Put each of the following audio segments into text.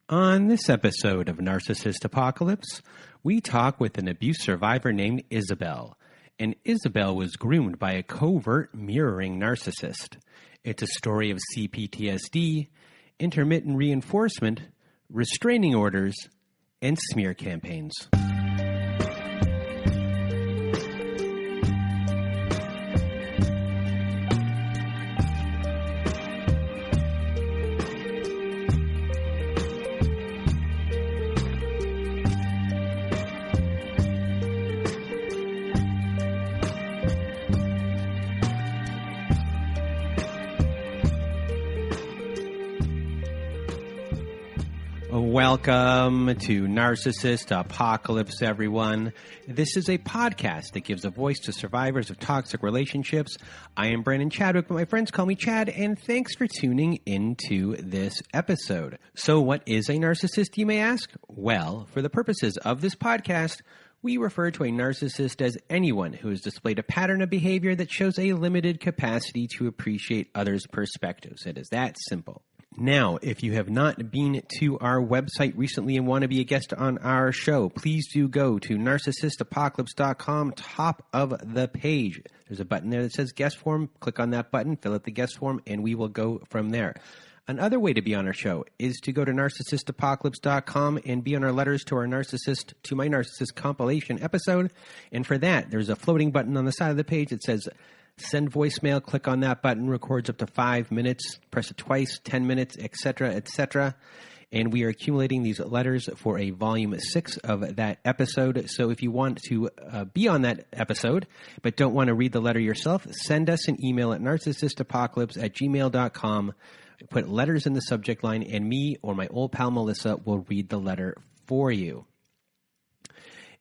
On this episode of Narcissist Apocalypse, we talk with an abuse survivor named Isabelle. And Isabelle was groomed by a covert mirroring narcissist. It's a story of CPTSD, intermittent reinforcement, restraining orders, and smear campaigns. Welcome to Narcissist Apocalypse, everyone. This is a podcast that gives a voice to survivors of toxic relationships. I am Brandon Chadwick, but my friends call me Chad, and thanks for tuning into this episode. So what is a narcissist, you may ask? Well, for the purposes of this podcast, we refer to a narcissist as anyone who has displayed a pattern of behavior that shows a limited capacity to appreciate others' perspectives. It is that simple. Now, if you have not been to our website recently and want to be a guest on our show, please do go to narcissistapocalypse.com, top of the page. There's a button there that says guest form. Click on that button, fill out the guest form, and we will go from there. Another way to be on our show is to go to narcissistapocalypse.com and be on our letters to my narcissist compilation episode. And for that, there's a floating button on the side of the page that says send voicemail. Click on that button, records up to 5 minutes, press it twice, 10 minutes, etc., etc. And we are accumulating these letters for a volume 6 of that episode. So if you want to be on that episode, but don't want to read the letter yourself, send us an email at narcissistapocalypse@gmail.com. Put letters in the subject line, and me or my old pal Melissa will read the letter for you.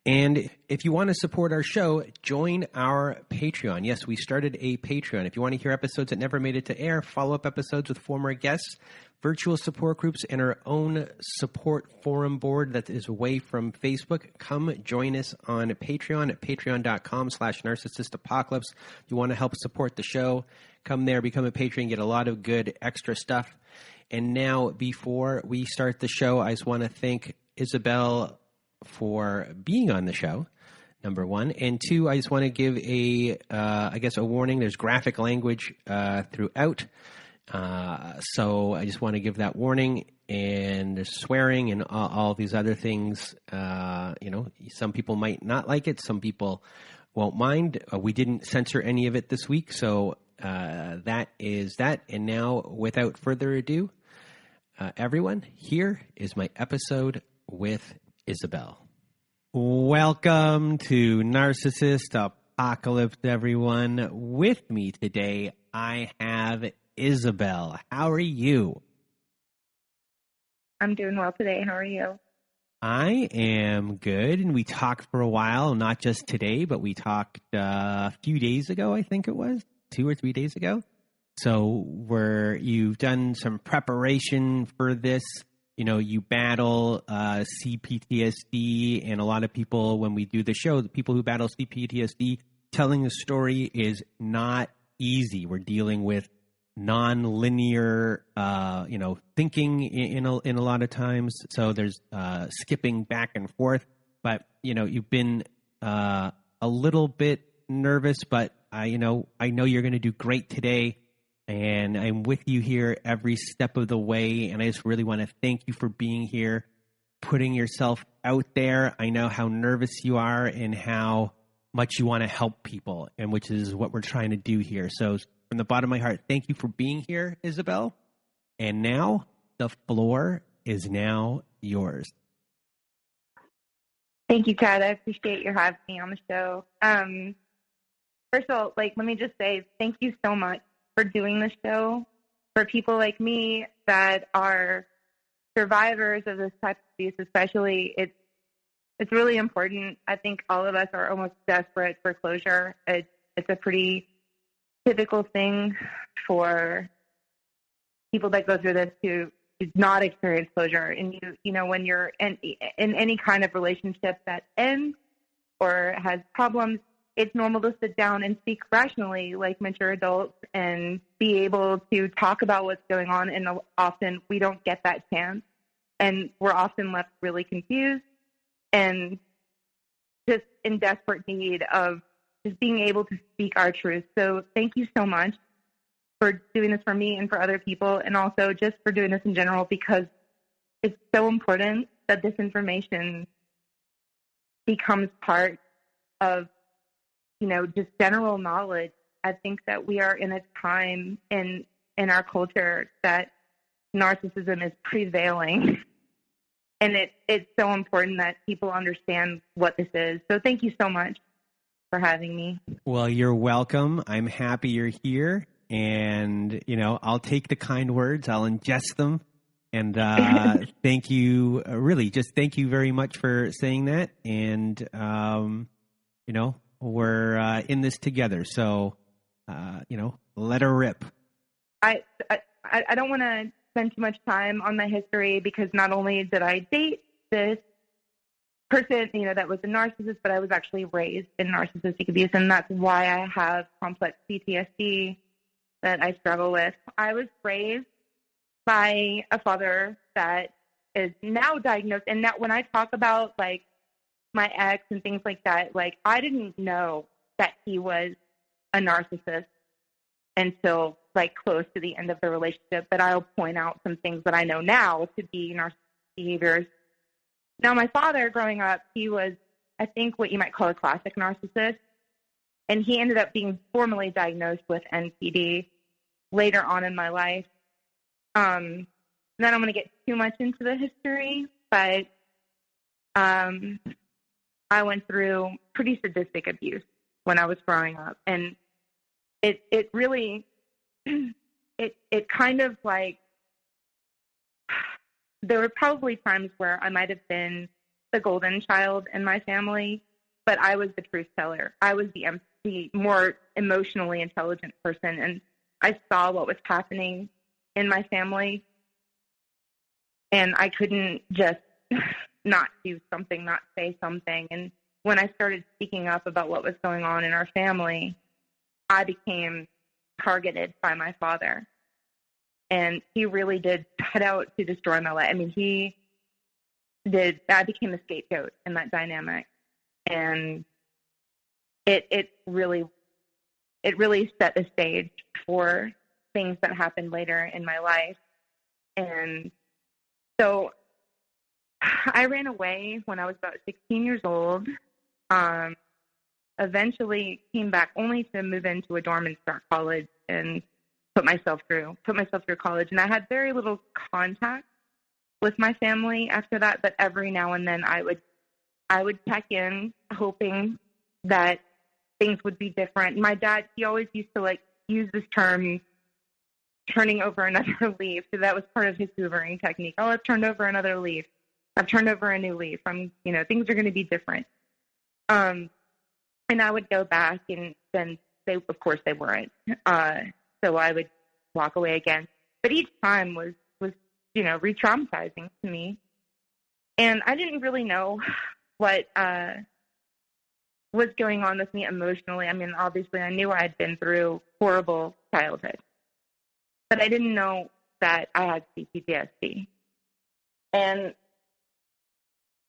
And if you want to support our show, join our Patreon. Yes, we started a Patreon. If you want to hear episodes that never made it to air, follow-up episodes with former guests, virtual support groups, and our own support forum board that is away from Facebook, come join us on Patreon at patreon.com/narcissistapocalypse. If you want to help support the show, come there, become a patron, get a lot of good extra stuff. And now, before we start the show, I just want to thank Isabelle for being on the show, number one. And two, I just want to give a warning. There's graphic language throughout. So I just want to give that warning, and there's swearing and all these other things. Some people might not like it. Some people won't mind. We didn't censor any of it this week. So that is that. And now, without further ado, everyone, here is my episode with Isabelle. Welcome to Narcissist Apocalypse, everyone. With me today, I have Isabelle. How are you? I'm doing well today. How are you? I am good, and we talked for a while, not just today, but we talked a few days ago, I think it was, 2 or 3 days ago. So you've done some preparation for this. You know, you battle CPTSD, and a lot of people, when we do the show, the people who battle CPTSD, telling the story is not easy. We're dealing with non-linear, thinking in a lot of times. So there's skipping back and forth. But, you've been a little bit nervous, but I know you're going to do great today. And I'm with you here every step of the way. And I just really want to thank you for being here, putting yourself out there. I know how nervous you are and how much you want to help people, and which is what we're trying to do here. So from the bottom of my heart, thank you for being here, Isabelle. And now the floor is now yours. Thank you, Chad. I appreciate your having me on the show. First of all, let me just say thank you so much for doing this show. For people like me that are survivors of this type of abuse, especially, it's really important. I think all of us are almost desperate for closure. It's a pretty typical thing for people that go through this to not experience closure. And when you're in any kind of relationship that ends or has problems, it's normal to sit down and speak rationally like mature adults and be able to talk about what's going on. And often we don't get that chance. and we're often left really confused and just in desperate need of just being able to speak our truth. So thank you so much for doing this for me and for other people, and also just for doing this in general, because it's so important that this information becomes part of, just general knowledge. I think that we are in a time in our culture that narcissism is prevailing. And it's so important that people understand what this is. So thank you so much for having me. Well, you're welcome. I'm happy you're here. And, I'll take the kind words. I'll ingest them. And thank you. Really, just thank you very much for saying that. And, we're in this together. So, let her rip. I don't want to spend too much time on my history, because not only did I date this person, that was a narcissist, but I was actually raised in narcissistic abuse, and that's why I have complex PTSD that I struggle with. I was raised by a father that is now diagnosed, and now when I talk about like my ex and things like that, like I didn't know that he was a narcissist until like close to the end of the relationship, but I'll point out some things that I know now to be narcissistic behaviors. Now, my father, growing up, he was, I think, what you might call a classic narcissist, and he ended up being formally diagnosed with NPD later on in my life. Not I'm going to get too much into the history, but I went through pretty sadistic abuse when I was growing up, and it really, it kind of like, there were probably times where I might have been the golden child in my family, but I was the truth teller. I was the more emotionally intelligent person, and I saw what was happening in my family, and I couldn't just not do something, not say something. And when I started speaking up about what was going on in our family, I became targeted by my father. And he really did set out to destroy my life. I mean, I became a scapegoat in that dynamic. And it really set the stage for things that happened later in my life. And so I ran away when I was about 16 years old. Eventually came back only to move into a dorm and start college and put myself through college. And I had very little contact with my family after that, but every now and then I would check in, hoping that things would be different. My dad, he always used to like use this term, turning over another leaf. So that was part of his hoovering technique. Oh, I've turned over another leaf. I've turned over a new leaf. Things are going to be different. And I would go back, and then of course they weren't. So I would walk away again. But each time was re-traumatizing to me. And I didn't really know what was going on with me emotionally. I mean, obviously I knew I had been through horrible childhood, but I didn't know that I had CPTSD. And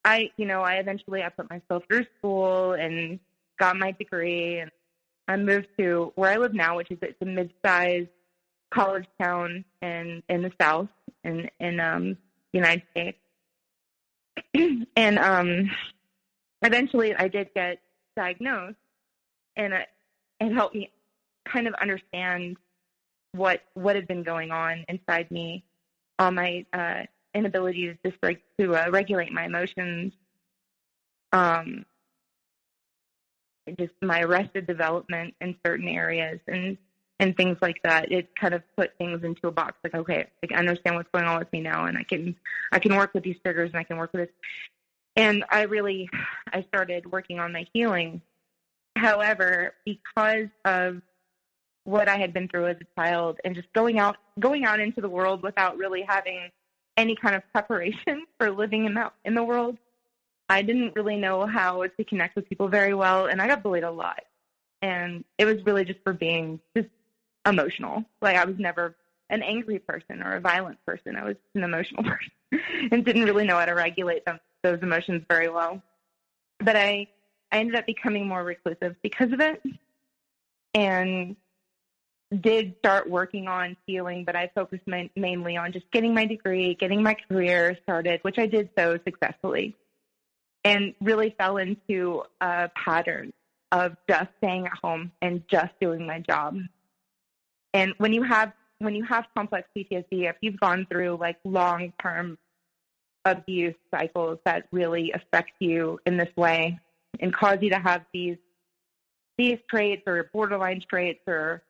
I eventually put myself through school and got my degree, and I moved to where I live now, which is a mid-sized college town in the South in the United States. And eventually I did get diagnosed, and it helped me kind of understand what had been going on inside me, all my inability to regulate my emotions, just my arrested development in certain areas and things like that. It kind of put things into a box, like, okay, I understand what's going on with me now, and I can work with these triggers, and I can work with this. And I started working on my healing. However, because of what I had been through as a child, and just going out into the world without really having any kind of preparation for living in the world, I didn't really know how to connect with people very well, and I got bullied a lot. And it was really just for being just emotional. Like, I was never an angry person or a violent person. I was an emotional person and didn't really know how to regulate those emotions very well. But I ended up becoming more reclusive because of it, and did start working on healing, but I focused mainly on just getting my degree, getting my career started, which I did so successfully, and really fell into a pattern of just staying at home and just doing my job. And when you have complex PTSD, if you've gone through like long-term abuse cycles that really affect you in this way and cause you to have these traits or borderline traits or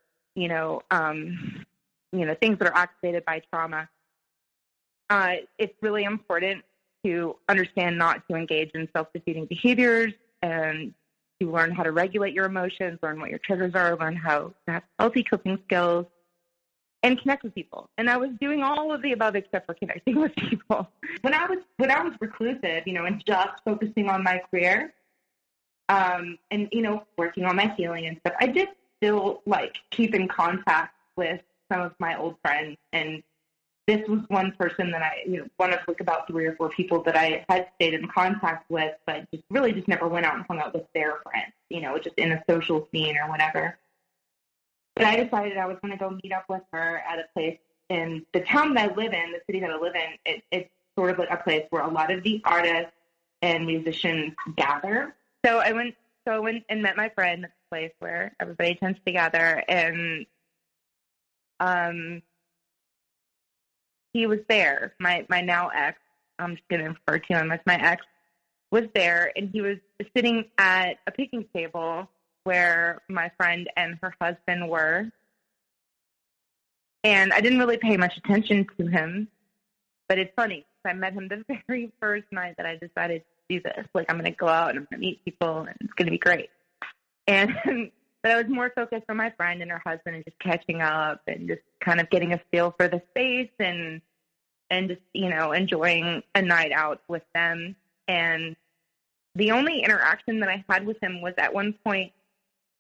things that are activated by trauma, it's really important to understand not to engage in self-defeating behaviors and to learn how to regulate your emotions, learn what your triggers are, learn how to have healthy coping skills, and connect with people. And I was doing all of the above except for connecting with people. When I was reclusive, and just focusing on my career, and working on my healing and stuff, I did still keep in contact with some of my old friends, and this was one person that one of about 3 or 4 people that I had stayed in contact with, but just never went out and hung out with their friends, just in a social scene or whatever. But I decided I was going to go meet up with her at a place in the town that I live in, the city that I live in. It's sort of like a place where a lot of the artists and musicians gather. So I went and met my friend at the place where everybody tends to gather, and he was there. My now ex, I'm just going to refer to him as my ex, was there, and he was sitting at a picnic table where my friend and her husband were. And I didn't really pay much attention to him, but it's funny. I met him the very first night that I decided to do this. I'm going to go out and I'm going to meet people, and it's going to be great. But I was more focused on my friend and her husband and just catching up and just kind of getting a feel for the space and just, enjoying a night out with them. And the only interaction that I had with him was at one point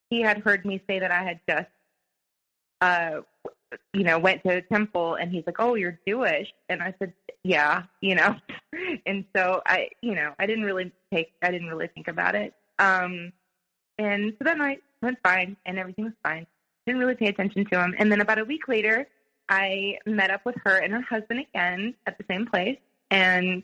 he had heard me say that I had just, went to a temple, and he's like, "Oh, you're Jewish." And I said, "Yeah," and so I didn't really think about it. And so that night went fine, and everything was fine. Didn't really pay attention to him. And then about a week later, I met up with her and her husband again at the same place. And,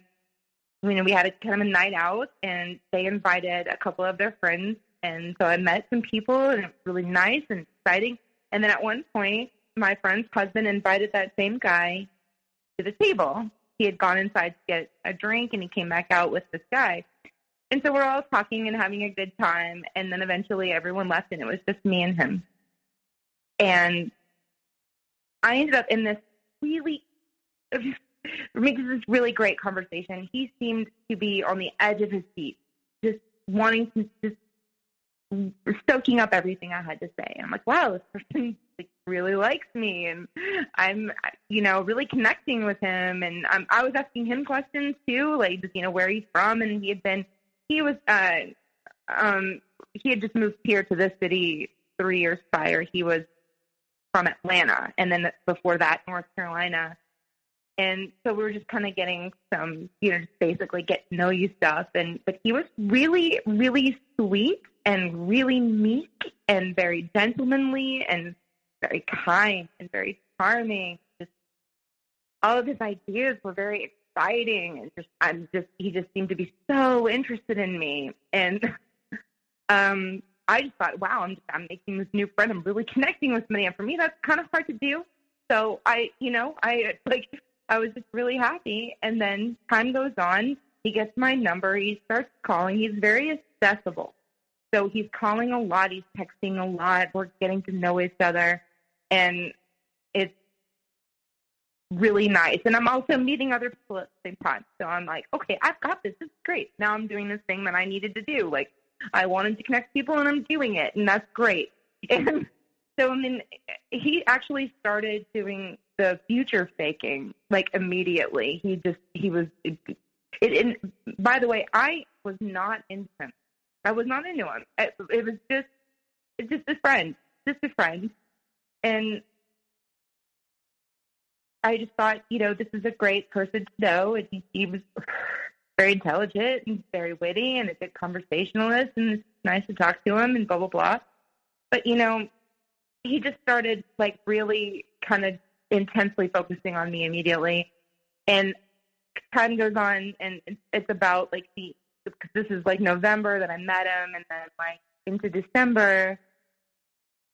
we had a kind of a night out, and they invited a couple of their friends. And so I met some people, and it was really nice and exciting. And then at one point, my friend's husband invited that same guy to the table. He had gone inside to get a drink, and he came back out with this guy. And so we're all talking and having a good time, and then eventually everyone left, and it was just me and him. And I ended up in this really great conversation. He seemed to be on the edge of his seat, just wanting to, just soaking up everything I had to say. I'm like, wow, this person really likes me, and I'm, really connecting with him. And I was asking him questions too, where he's from, and he had just moved here to this city 3 years prior. He was from Atlanta, and then before that, North Carolina. And so we were just kind of getting some, just basically get to know you stuff. But he was really, really sweet and really meek and very gentlemanly and very kind and very charming. Just all of his ideas were very exciting, and he just seemed to be so interested in me. And I just thought, wow, I'm making this new friend. I'm really connecting with somebody, and for me, that's kind of hard to do. So I was just really happy. And then time goes on. He gets my number. He starts calling. He's very accessible. So he's calling a lot. He's texting a lot. We're getting to know each other, and it's really nice. And I'm also meeting other people at the same time. So I'm like, okay, I've got this. This is great. Now I'm doing this thing that I needed to do. I wanted to connect people, and I'm doing it, and that's great. And so, he actually started doing the future faking, immediately. And by the way, I was not into him. I was not into him. It was just a friend. And I just thought, this is a great person to know. And he was very intelligent and very witty and a good conversationalist, and it's nice to talk to him and blah, blah, blah. But, he just started like really kind of intensely focusing on me immediately. And time goes on, and it's about like this is like November that I met him, and then like into December,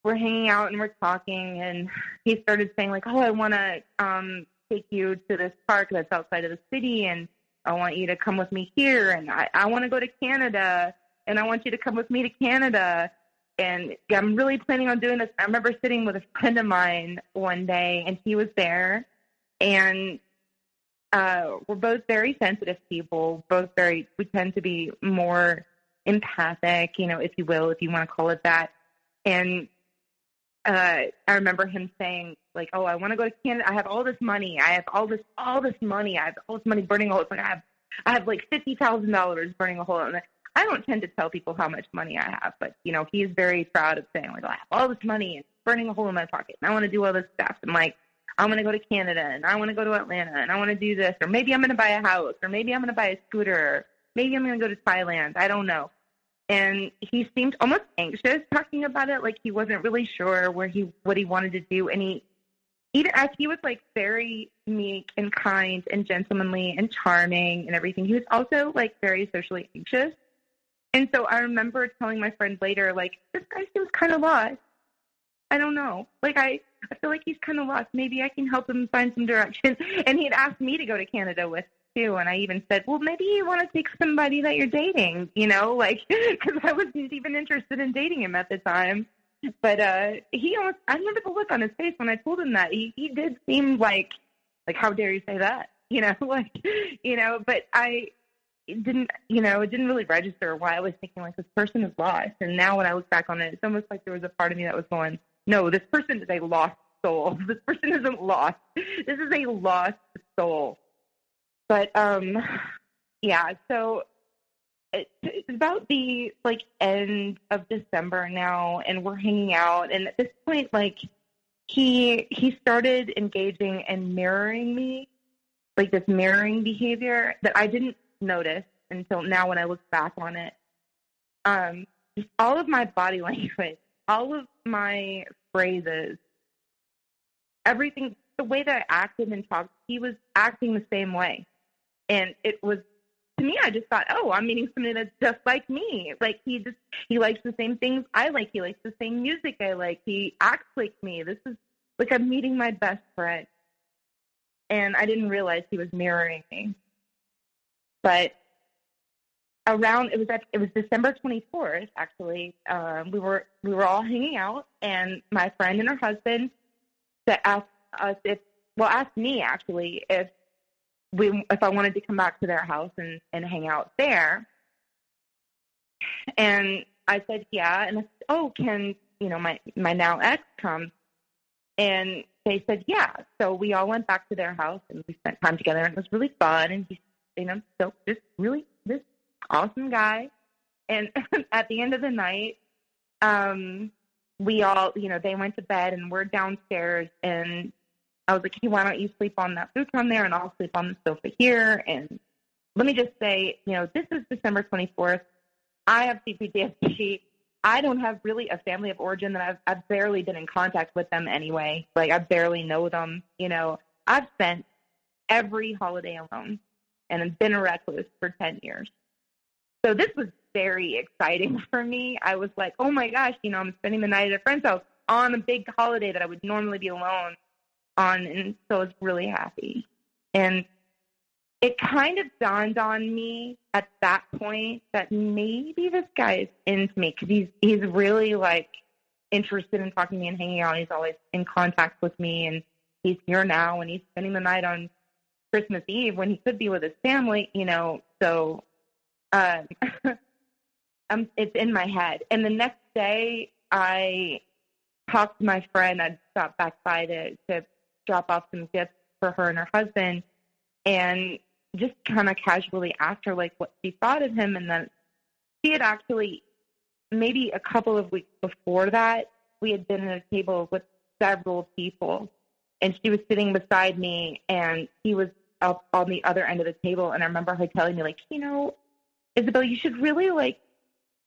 we're hanging out and we're talking, and he started saying like, oh, I want to take you to this park that's outside of the city, and I want you to come with me here, and I want to go to Canada, and I want you to come with me to Canada, and I'm really planning on doing this. I remember sitting with a friend of mine one day, and he was there, and we're both very sensitive people, we tend to be more empathic, if you will, if you want to call it that. And I remember him saying like, oh, I want to go to Canada. I have all this money. I have all this money. I have all this money burning a hole. It's like I have like $50,000 burning a hole. And I don't tend to tell people how much money I have, but he is very proud of saying like, oh, I have all this money and burning a hole in my pocket, and I want to do all this stuff. And like, I'm going to go to Canada, and I want to go to Atlanta, and I want to do this, or maybe I'm going to buy a house, or maybe I'm going to buy a scooter, or maybe I'm going to go to Thailand. I don't know. And he seemed almost anxious talking about it, like he wasn't really sure what he wanted to do. And even as he was like very meek and kind and gentlemanly and charming and everything, he was also like very socially anxious. And so I remember telling my friend later, like, this guy seems kind of lost. I don't know. Like, I feel like he's kind of lost. Maybe I can help him find some direction. And he had asked me to go to Canada with too. And I even said, well, maybe you want to take somebody that you're dating, like, because I wasn't even interested in dating him at the time. But I remember the look on his face when I told him that. He did seem like, how dare you say that? But it didn't really register why I was thinking like, this person is lost. And now when I look back on it, it's almost like there was a part of me that was going, no, this person is a lost soul. This person isn't lost. This is a lost soul. But, yeah, so it's about the, end of December now, and we're hanging out. And at this point, he started engaging and mirroring me, this mirroring behavior that I didn't notice until now when I look back on it. Just all of my body language, all of my phrases, everything, the way that I acted and talked, he was acting the same way. And it was, to me, I just thought, oh, I'm meeting somebody that's just like me. He likes the same things I like. He likes the same music I like. He acts like me. This is like I'm meeting my best friend. And I didn't realize he was mirroring me. But it was December 24th, actually. We were all hanging out, and my friend and her husband asked me actually if I wanted to come back to their house and hang out there. And I said, yeah. And I said, oh, can, my now ex come? And they said, yeah. So we all went back to their house and we spent time together, and it was really fun. And he's, so just really this awesome guy. And at the end of the night, we all, they went to bed and we're downstairs, and I was like, hey, why don't you sleep on that futon there, and I'll sleep on the sofa here. And let me just say, this is December 24th. I have CPTSD. I don't have really a family of origin that I've barely been in contact with them anyway. I barely know them. I've spent every holiday alone and I've been a recluse for 10 years. So this was very exciting for me. I was like, oh my gosh, I'm spending the night at a friend's house on a big holiday that I would normally be alone on. And so I was really happy. And it kind of dawned on me at that point that maybe this guy is into me, because he's really interested in talking to me and hanging out. He's always in contact with me, and he's here now, and he's spending the night on Christmas Eve when he could be with his family, so it's in my head. And the next day I talked to my friend. I'd stopped back by to drop off some gifts for her and her husband, and just kind of casually asked her what she thought of him. And then she had actually, maybe a couple of weeks before that, we had been at a table with several people, and she was sitting beside me, and he was up on the other end of the table. And I remember her telling me, like, Isabelle, you should really, like,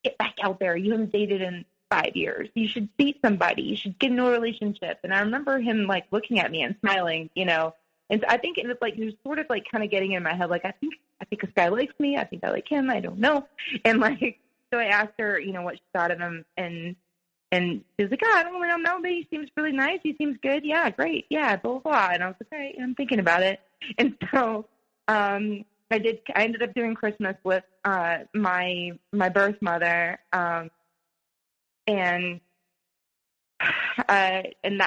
get back out there. You haven't dated in 5 years. You should date somebody. You should get into a relationship. And I remember him, like, looking at me and smiling, And so I think it was, like, he was sort of, like, kind of getting in my head, like, I think this guy likes me. I think I like him. I don't know. And, like, so I asked her, what she thought of him. And she was like, I don't really know, but he seems really nice. He seems good. Yeah, great. Yeah, blah, blah, blah. And I was like, all right, I'm thinking about it. And so I ended up doing Christmas with my birth mother. And that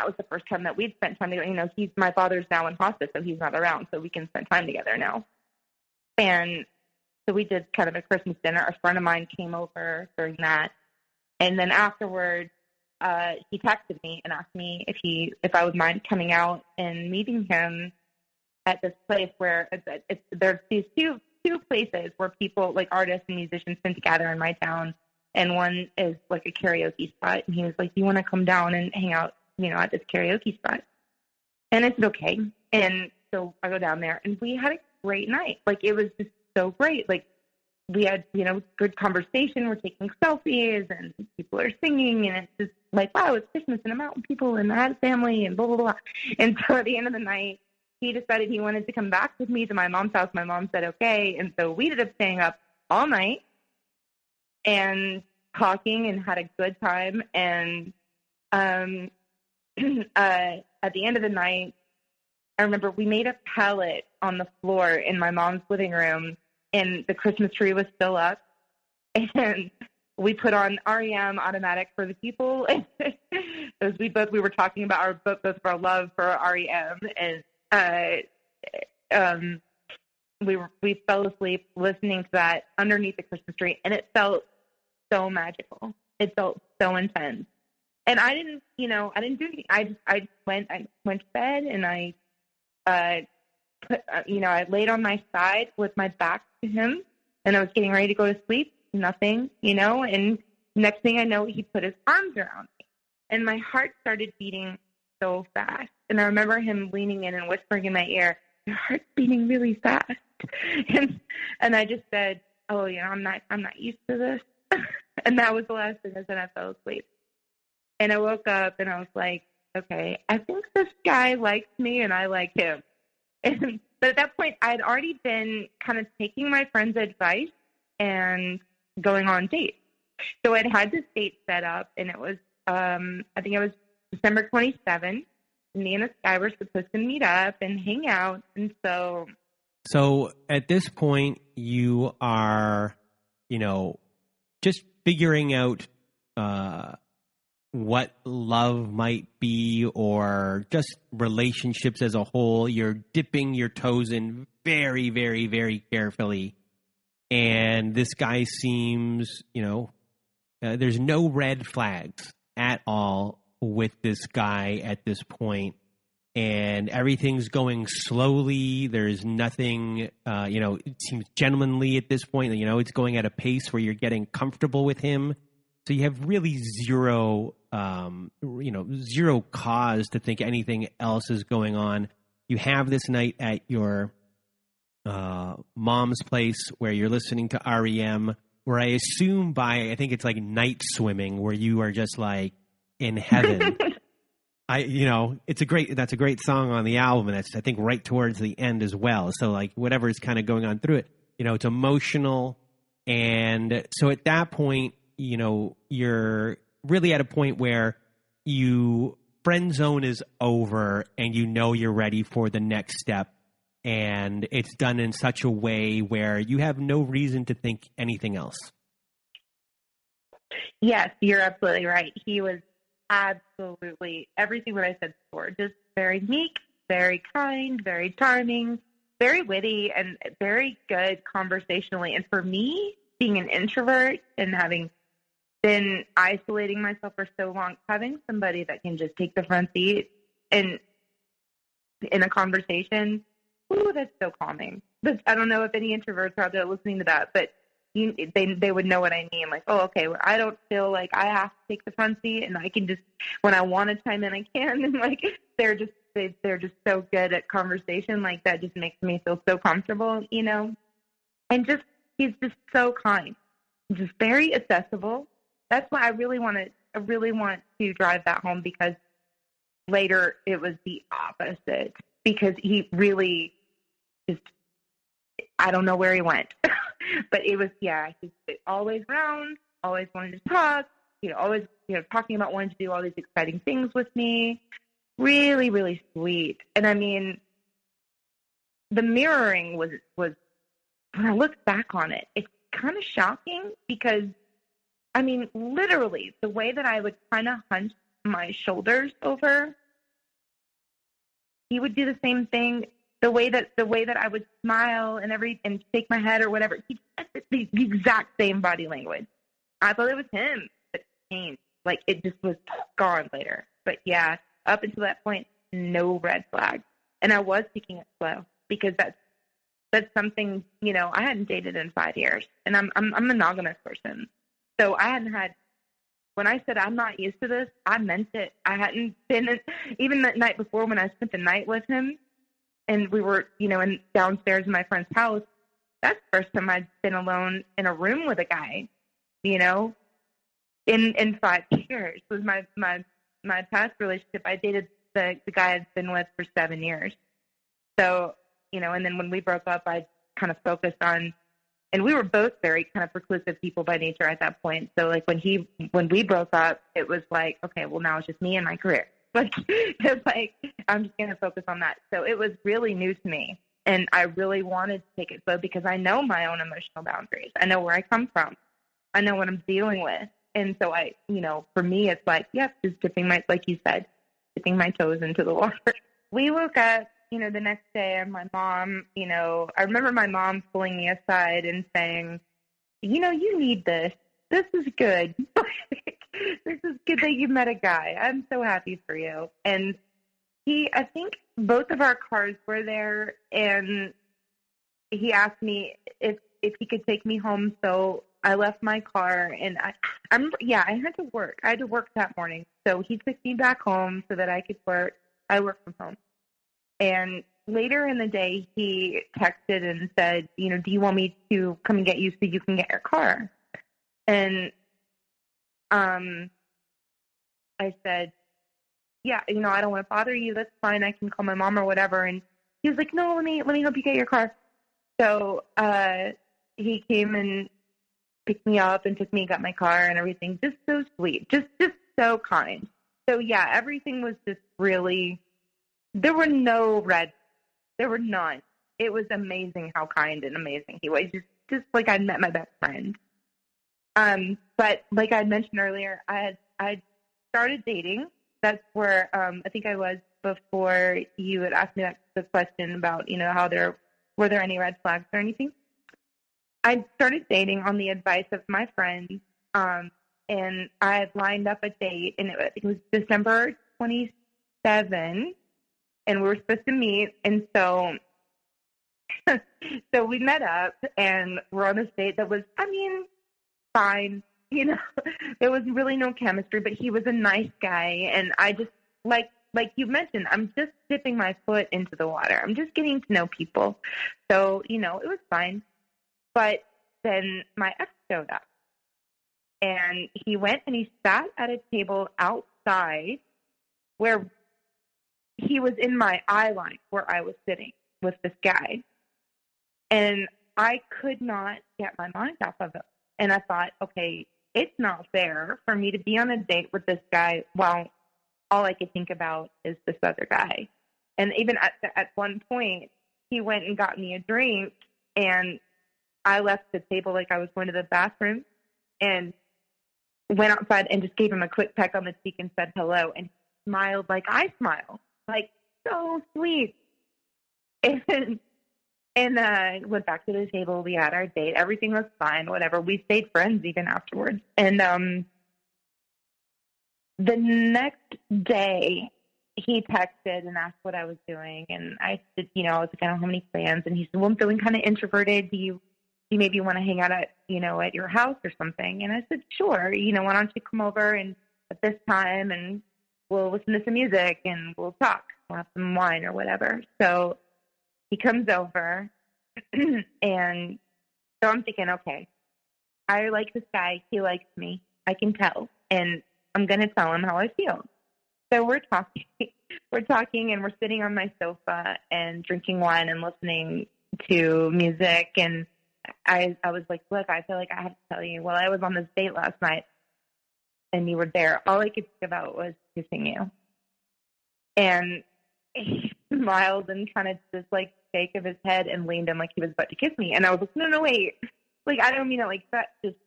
was the first time that we'd spent time together. My father's now in hospice, so he's not around, so we can spend time together now. And so we did kind of a Christmas dinner. A friend of mine came over during that. And then afterwards, he texted me and asked me if I would mind coming out and meeting him at this place where there's these two places where people, like artists and musicians, tend to gather in my town. And one is like a karaoke spot. And he was like, "Do you want to come down and hang out, at this karaoke spot?" And I said, okay. And so I go down there, and we had a great night. Like, it was just so great. Like, we had, good conversation. We're taking selfies, and people are singing, and it's just like, wow, it's Christmas, and I'm out with people, and I had a family, and blah, blah, blah. And so at the end of the night, he decided he wanted to come back with me to my mom's house. My mom said, okay. And so we ended up staying up all night and talking and had a good time. And at the end of the night, I remember we made a pallet on the floor in my mom's living room, and the Christmas tree was still up. And we put on REM Automatic for the People. As we were talking about both of our love for REM, and we fell asleep listening to that underneath the Christmas tree, and it felt so magical. It felt so intense. And I didn't do anything. I went to bed, and I laid on my side with my back to him, and I was getting ready to go to sleep. Nothing, and next thing I know, he put his arms around me, and my heart started beating so fast. And I remember him leaning in and whispering in my ear, "Your heart's beating really fast." And I just said, "Oh, I'm not used to this." And that was the last thing I said. I fell asleep. And I woke up, and I was like, okay, I think this guy likes me, and I like him. But at that point, I'd already been kind of taking my friend's advice and going on dates. So I'd had this date set up, and it was, I think it was December 27th. Me and this guy were supposed to meet up and hang out. And so at this point, you are, just figuring out what love might be, or just relationships as a whole. You're dipping your toes in very, very, very carefully. And this guy seems, there's no red flags at all with this guy at this point. And everything's going slowly. There's nothing, it seems gentlemanly at this point. It's going at a pace where you're getting comfortable with him. So you have really zero cause to think anything else is going on. You have this night at your mom's place where you're listening to REM, where I assume I think it's like night swimming, where you are just like in heaven. That's a great song on the album, and that's, I think, right towards the end as well. So like whatever is kind of going on through it, it's emotional. And so at that point, you're really at a point where friend zone is over, and you're ready for the next step. And it's done in such a way where you have no reason to think anything else. Yes, you're absolutely right. He was absolutely everything that I said before. Just very meek, very kind, very charming, very witty, and very good conversationally. And for me, being an introvert and having been isolating myself for so long, having somebody that can just take the front seat and in a conversation, ooh, that's so calming. But I don't know if any introverts are out there listening to that, but they would know what I mean. Like, oh, okay, well, I don't feel like I have to take the front seat, and I can just, when I want to chime in, I can. And like, they're they're just so good at conversation. Like, that just makes me feel so comfortable, you know? And he's just so kind, just very accessible. That's why I really want to drive that home, because later it was the opposite, because he really just, I don't know where he went, but it was, he's always around, always wanted to talk, always, talking about wanting to do all these exciting things with me. Really, really sweet. And I mean, the mirroring was, when I look back on it, it's kind of shocking, because, I mean, literally, the way that I would kind of hunch my shoulders over, he would do the same thing. The way that I would smile and shake my head or whatever, he had the exact same body language. I thought it was him, but it changed. Like, it just was gone later. But yeah, up until that point, no red flags. And I was taking it slow, because that's something, I hadn't dated in 5 years, and I'm a monogamous person. So I hadn't had, when I said I'm not used to this, I meant it. I hadn't been, even that night before when I spent the night with him, and we were, downstairs in my friend's house, that's the first time I'd been alone in a room with a guy, in 5 years. It was my past relationship. I dated the guy I'd been with for 7 years. So, and then when we broke up, I kind of focused on, and we were both very kind of reclusive people by nature at that point. So like when we broke up, it was like, okay, well, now it's just me and my career. Like, it's like, I'm just going to focus on that. So it was really new to me, and I really wanted to take it slow, because I know my own emotional boundaries. I know where I come from. I know what I'm dealing with. And so I, for me, it's like, just like you said, dipping my toes into the water. We woke up, the next day, and my mom, I remember my mom pulling me aside and saying, you need this. This is good. This is good that you met a guy. I'm so happy for you. And I think both of our cars were there, and he asked me if he could take me home. So I left my car, and I had to work. I had to work that morning. So he took me back home so that I could work. I work from home. And later in the day, he texted and said, do you want me to come and get you so you can get your car? And I said, yeah, I don't want to bother you. That's fine. I can call my mom or whatever. And he was like, no, let me help you get your car. So he came and picked me up and took me and got my car and everything. Just so sweet. Just so kind. So yeah, everything was just really, there were none. It was amazing how kind and amazing he was. Just like I'd met my best friend. But like I mentioned earlier, I started dating. That's where I think I was before you had asked me the question about, were there any red flags or anything? I started dating on the advice of my friend, and I had lined up a date, and it was December 27, and we were supposed to meet, and so we met up, and we're on this date that was, fine. There was really no chemistry, but he was a nice guy, and I just, like you mentioned, I'm just dipping my foot into the water. I'm just getting to know people. So, it was fine. But then my ex showed up, and he went and he sat at a table outside where he was in my eye line where I was sitting with this guy. And I could not get my mind off of it. And I thought, okay, it's not fair for me to be on a date with this guy while all I could think about is this other guy. And even at one point, he went and got me a drink, and I left the table like I was going to the bathroom, and went outside and just gave him a quick peck on the cheek and said hello, and he smiled like I smile, like so sweet. And went back to the table. We had our date. Everything was fine, whatever. We stayed friends even afterwards. And the next day, he texted and asked what I was doing. And I said, I was like, I don't have any plans. And he said, well, I'm feeling kind of introverted. Do you maybe want to hang out at your house or something? And I said, sure. Why don't you come over and at this time, and we'll listen to some music and we'll talk. we'll have some wine or whatever. So he comes over, and so I'm thinking, okay, I like this guy. He likes me. I can tell. And I'm going to tell him how I feel. So we're talking, and we're sitting on my sofa and drinking wine and listening to music. And I was like, look, I feel like I have to tell you, well, I was on this date last night and you were there. All I could think about was kissing you. And he smiled and kind of just like shake of his head and leaned in like he was about to kiss me. And I was like, no, wait. Like, I don't mean it like that. Just,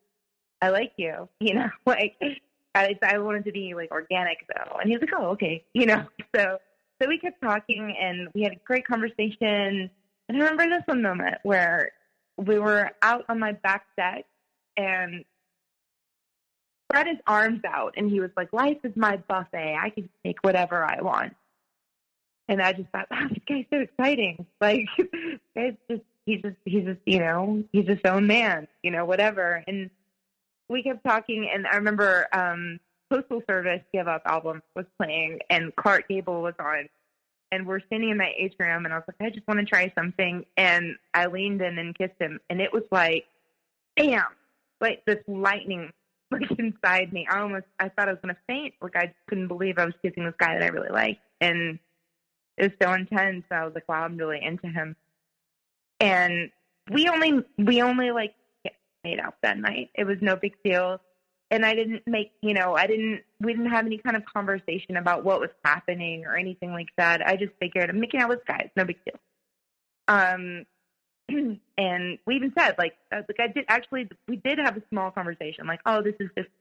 I like you, like, I wanted to be like organic though. And he was like, oh, okay. So we kept talking and we had a great conversation. And I remember this one moment where we were out on my back deck and spread his arms out. And he was like, life is my buffet. I can take whatever I want. And I just thought, wow, this guy's so exciting. Like, he's just, he's his own man, whatever. And we kept talking, and I remember Postal Service Give Up album was playing, and Clark Gable was on. And we're standing in my atrium, and I was like, I just want to try something. And I leaned in and kissed him, and it was like, bam, like this lightning like inside me. I thought I was going to faint. Like, I couldn't believe I was kissing this guy that I really liked. And it was so intense. I was like, wow, I'm really into him. And we only like made out that night. It was no big deal. And I didn't make, we didn't have any kind of conversation about what was happening or anything like that. I just figured I'm making out with guys, no big deal. And we even said, we did have a small conversation, like, oh,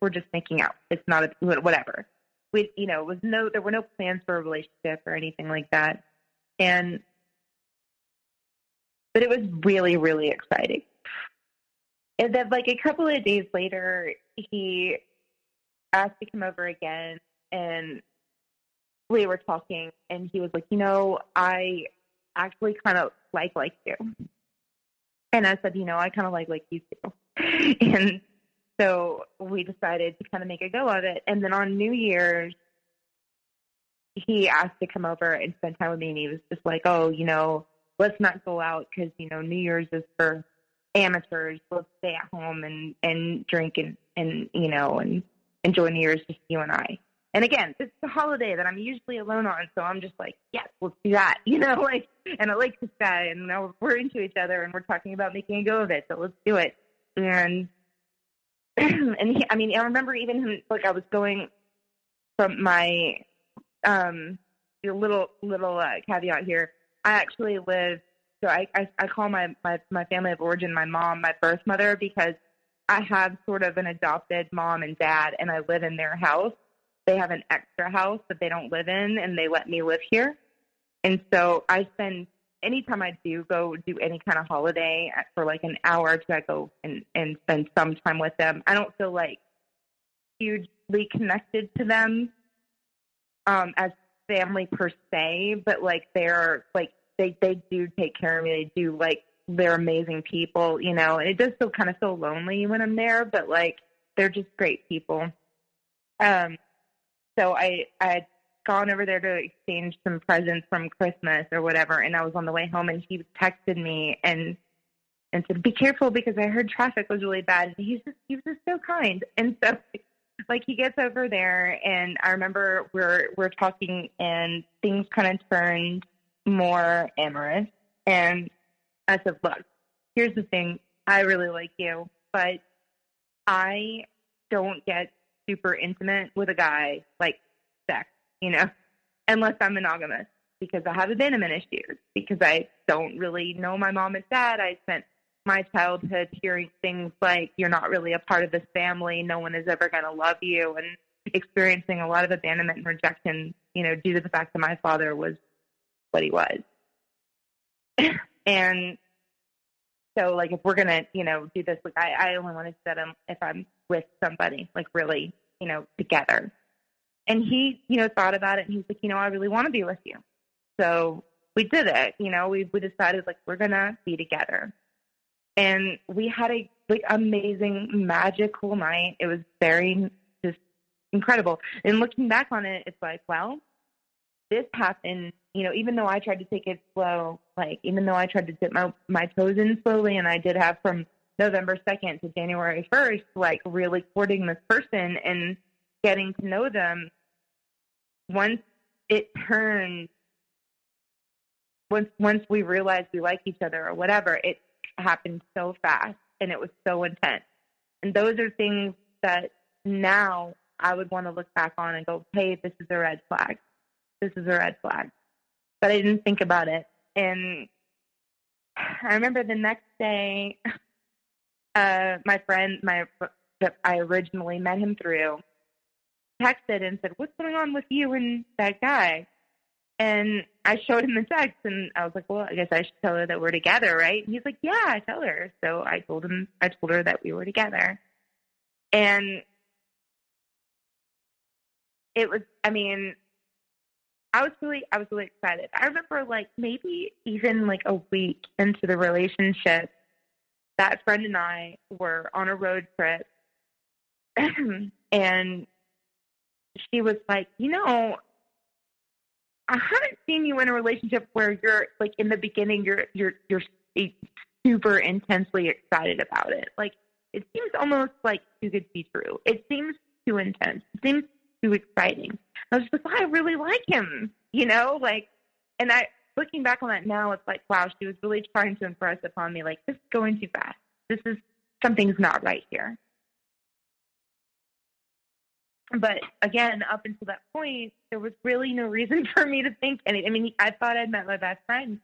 we're just making out. It's not whatever. There were no plans for a relationship or anything like that. But it was really, really exciting. And then, like, a couple of days later, he asked to come over again, and we were talking, and he was like, I actually kind of like you. And I said, I kind of like you too. And so we decided to kind of make a go of it. And then on New Year's, he asked to come over and spend time with me, and he was just like, oh, let's not go out because, New Year's is for amateurs. Let's stay at home and drink and enjoy New Year's, just you and I. And again, this is a holiday that I'm usually alone on, so I'm just like, yes, let's do that, and I like this guy, and now we're into each other, and we're talking about making a go of it, so let's do it. And I remember even him, like, I was going from my little caveat here. I actually live. So I call my family of origin my mom, my birth mother, because I have sort of an adopted mom and dad, and I live in their house. They have an extra house that they don't live in, and they let me live here. And so anytime I do go do any kind of holiday for like an hour or two, I go and spend some time with them. I don't feel like hugely connected to them as family per se, but like they're like, they do take care of me. They do, like, they're amazing people, and it does kind of feel lonely when I'm there, but like, they're just great people. So I had gone over there to exchange some presents from Christmas or whatever, and I was on the way home, and he texted me and said, be careful because I heard traffic was really bad. And he was just so kind. And so, like, he gets over there, and I remember we're talking, and things kind of turned more amorous. And I said, look, here's the thing. I really like you, but I don't get super intimate with a guy like sex, unless I'm monogamous, because I have abandonment issues, because I don't really know my mom and dad. I spent my childhood hearing things like, you're not really a part of this family. No one is ever going to love you, and experiencing a lot of abandonment and rejection, due to the fact that my father was what he was. And so, like, if we're going to, do this, like, I only want to set him if I'm with somebody, like, really, together. And he, thought about it, and he was like, I really want to be with you. So we did it, we decided, like, we're going to be together. And we had a, like, amazing, magical night. It was very just incredible. And looking back on it, it's like, well, this happened even though I tried to take it slow, like, even though I tried to dip my toes in slowly, and I did have from November 2nd to January 1st, like, really courting this person and getting to know them, once it turned, once we realized we like each other or whatever, it happened so fast and it was so intense. And those are things that now I would want to look back on and go, hey, this is a red flag. This is a red flag. But I didn't think about it. And I remember the next day, my friend that I originally met him through texted and said, what's going on with you and that guy? And I showed him the text, and I was like, well, I guess I should tell her that we're together, right? And he's like, yeah, tell her. So I told her that we were together. And it was, I was really excited. I remember, like, maybe even like a week into the relationship, that friend and I were on a road trip, and she was like, I haven't seen you in a relationship where you're, like, in the beginning, you're super intensely excited about it. Like, it seems almost like too good to be true. It seems too intense. It seems too exciting. I was just like, I really like him, like, and looking back on that now, it's like, wow, she was really trying to impress upon me. Like, this is going too fast. Something's not right here. But again, up until that point, there was really no reason for me to think anything. I thought I'd met my best friend,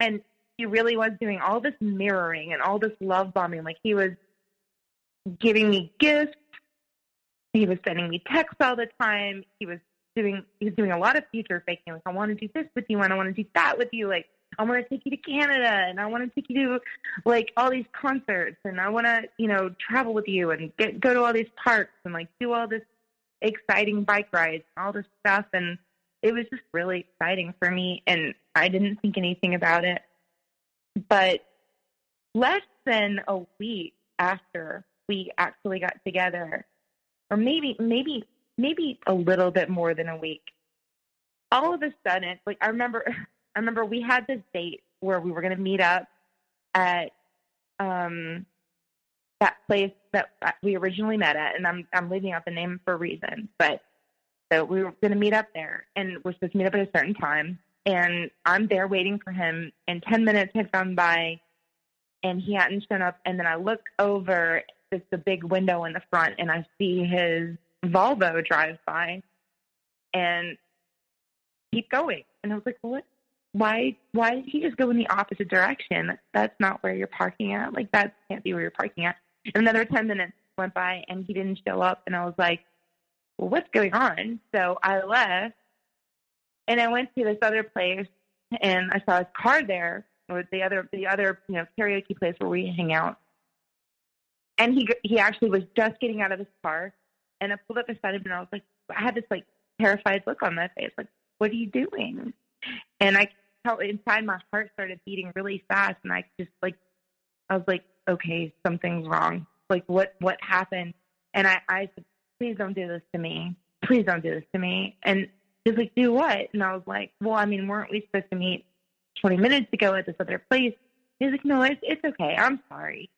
and he really was doing all this mirroring and all this love bombing. Like, he was giving me gifts. He was sending me texts all the time. He was doing a lot of future faking. Like, I want to do this with you, and I want to do that with you. Like, I want to take you to Canada, and I want to take you to, like, all these concerts, and I want to, travel with you and go to all these parks and, like, do all this exciting bike rides and all this stuff. And it was just really exciting for me, and I didn't think anything about it. But less than a week after we actually got together, or maybe a little bit more than a week, all of a sudden, like, I remember we had this date where we were going to meet up at that place that we originally met at, and I'm leaving out the name for a reason, but so we were going to meet up there, and we're supposed to meet up at a certain time, and I'm there waiting for him, and 10 minutes had gone by, and he hadn't shown up, and then I look over the big window in the front, and I see his Volvo drive by, and keep going, and I was like, what? Why did he just go in the opposite direction? That's not where you're parking at. Like, that can't be where you're parking at. And another 10 minutes went by, and he didn't show up. And I was like, well, what's going on? So I left, and I went to this other place, and I saw his car there, or the other karaoke place where we hang out. And he actually was just getting out of his car, and I pulled up beside him, and I was like, I had this, like, terrified look on my face, like, what are you doing? And I felt inside my heart started beating really fast, and I was like, okay, something's wrong. Like, what happened? And I said, please don't do this to me. Please don't do this to me. And he's like, do what? And I was like, well, weren't we supposed to meet 20 minutes ago at this other place? He's like, no, it's okay. I'm sorry.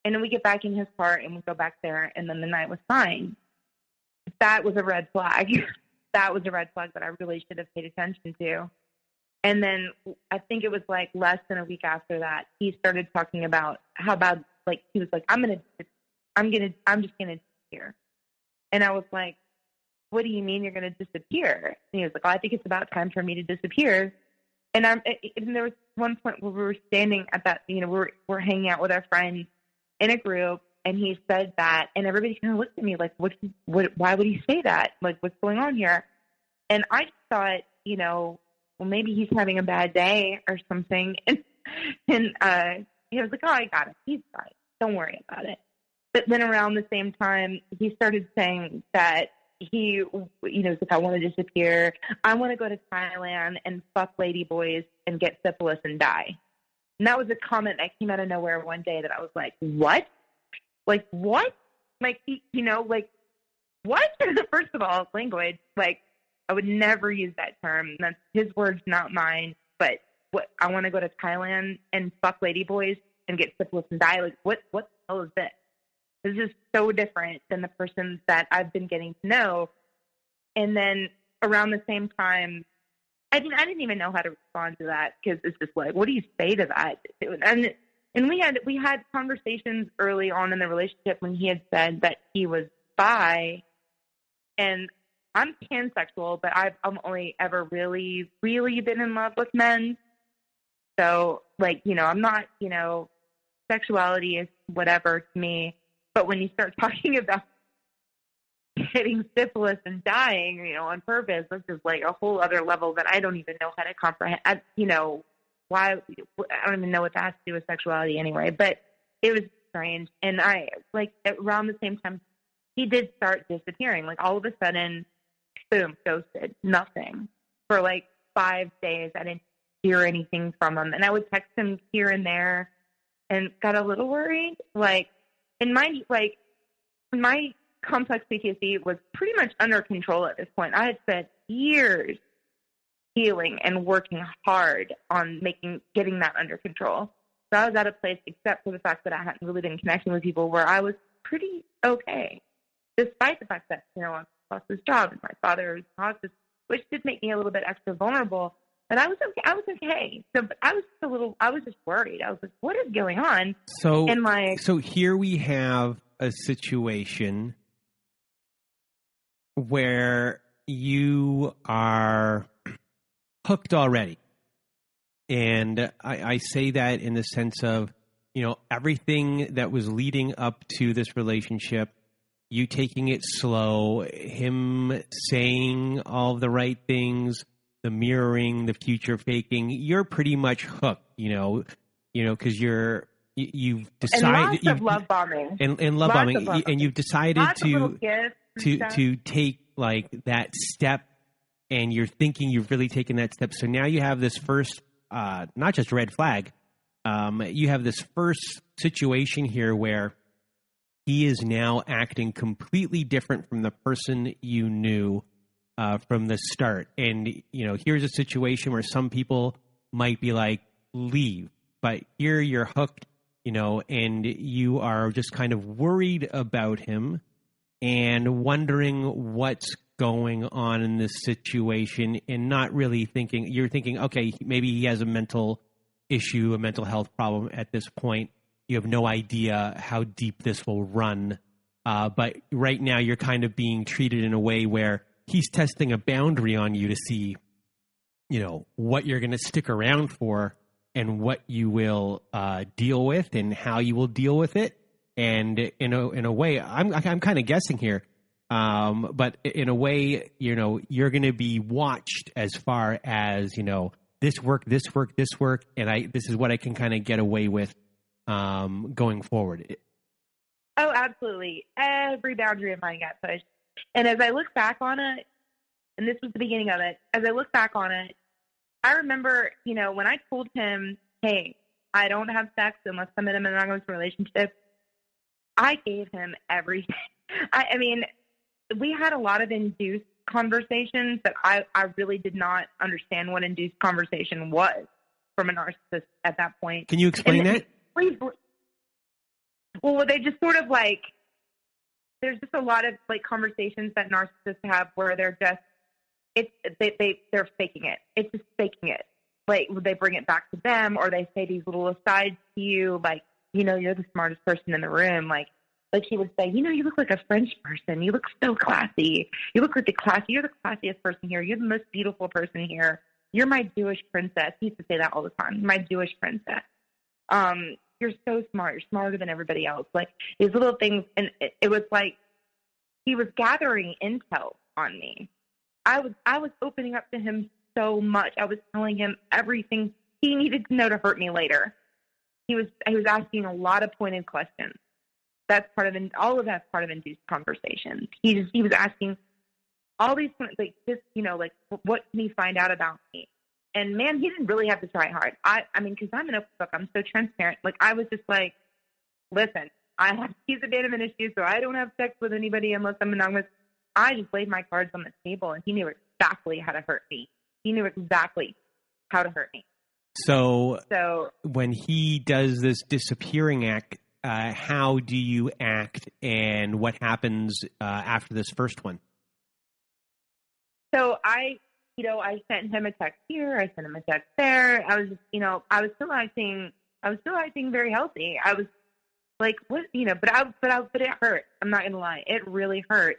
And then we get back in his car, and we go back there, and then the night was fine. That was a red flag. That was a red flag that I really should have paid attention to. And then I think it was like less than a week after that, he started talking about how bad, like, he was like, I'm just going to disappear. And I was like, what do you mean you're going to disappear? And he was like, I think it's about time for me to disappear. And there was one point where we were standing at that, we're hanging out with our friends in a group, and he said that, and everybody kind of looked at me like, why would he say that? Like, what's going on here? And I just thought, well, maybe he's having a bad day or something. And he was like, oh, I got it. He's fine. Don't worry about it. But then around the same time, he started saying that he, was like, I want to disappear. I want to go to Thailand and fuck lady boys and get syphilis and die. And that was a comment that came out of nowhere one day that I was like, what? Like, what? Like, like, what? First of all, language, like, I would never use that term. That's his words, not mine. But what I want to go to Thailand and fuck ladyboys and get syphilis and die. Like, what the hell is this? This is so different than the person that I've been getting to know. And then around the same time, I didn't even know how to respond to that, because it's just like, what do you say to that? And we had conversations early on in the relationship when he had said that he was bi, and I'm pansexual, but I've only ever really, really been in love with men. So, like, I'm not, sexuality is whatever to me. But when you start talking about getting syphilis and dying, on purpose, this is like a whole other level that I don't even know how to comprehend. Why, I don't even know what that has to do with sexuality anyway, but it was strange. And around the same time, he did start disappearing. Like, all of a sudden, boom, ghosted, nothing. For like 5 days, I didn't hear anything from him. And I would text him here and there and got a little worried. And my complex PTSD was pretty much under control at this point. I had spent years healing and working hard on getting that under control. So I was at a place, except for the fact that I hadn't really been connecting with people, where I was pretty okay, despite the fact that, I lost this job and my father was in hospice, which did make me a little bit extra vulnerable. But I was okay. So, but I was just worried. I was like, what is going on? So here we have a situation where you are hooked already. And I say that in the sense of, everything that was leading up to this relationship, you taking it slow, him saying all the right things, the mirroring, the future faking, you're pretty much hooked, because you've decided. And lots of love bombing. And love bombing. And you've decided lots to take like that step, and you're thinking you've really taken that step. So now you have this first, not just red flag, you have this first situation here where he is now acting completely different from the person you knew from the start. And, here's a situation where some people might be like, leave. But here you're hooked, and you are just kind of worried about him and wondering what's going on in this situation, and not really thinking, you're thinking, okay, maybe he has a mental issue, a mental health problem at this point. You have no idea how deep this will run. But right now you're kind of being treated in a way where he's testing a boundary on you to see, what you're going to stick around for and what you will deal with and how you will deal with it. And in a way, I'm kind of guessing here, but in a way, you're going to be watched as far as, this work, and this is what I can kind of get away with going forward. Oh, absolutely. Every boundary of mine got pushed. And as I look back on it, and this was the beginning of it, as I look back on it, I remember, when I told him, hey, I don't have sex unless I'm in a monogamous relationship, I gave him everything. I mean, we had a lot of induced conversations that I really did not understand what induced conversation was from a narcissist at that point. Can you explain that? Well, they just sort of like, there's just a lot of like conversations that narcissists have where they're just, they're faking it. It's just faking it. Like, they bring it back to them, or they say these little asides to you, like, you're the smartest person in the room. Like he would say, you look like a French person. You look so classy. You look like you're the classiest person here. You're the most beautiful person here. You're my Jewish princess. He used to say that all the time. My Jewish princess. You're so smart. You're smarter than everybody else. Like, these little things. And it was like he was gathering intel on me. I was opening up to him so much. I was telling him everything he needed to know to hurt me later. He was asking a lot of pointed questions. That's all of that's part of induced conversations. He was asking all these, like, just, like, what can he find out about me? And man, he didn't really have to try hard. I mean, because I'm an open book. I'm so transparent. Like, I was just like, listen, I have keys abandonment issues, so I don't have sex with anybody unless I'm monogamous. I just laid my cards on the table, and he knew exactly how to hurt me. He knew exactly how to hurt me. So when he does this disappearing act, how do you act, and what happens after this first one? So I sent him a text here. I sent him a text there. I was just, I was still acting very healthy. I was like, what, but it hurt. I'm not going to lie. It really hurt.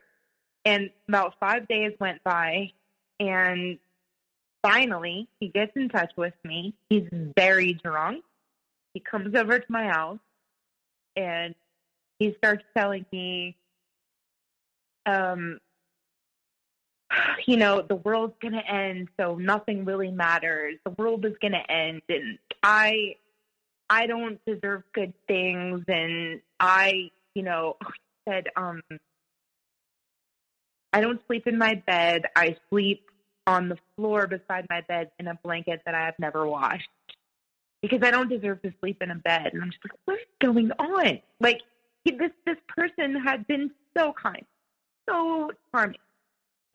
And about 5 days went by, and finally he gets in touch with me. He's very drunk. He comes over to my house, and he starts telling me, the world's going to end, so nothing really matters. The world is going to end, and I don't deserve good things. And I said, I don't sleep in my bed. I sleep on the floor beside my bed in a blanket that I have never washed because I don't deserve to sleep in a bed. And I'm just like, what is going on? Like, this person had been so kind, so charming,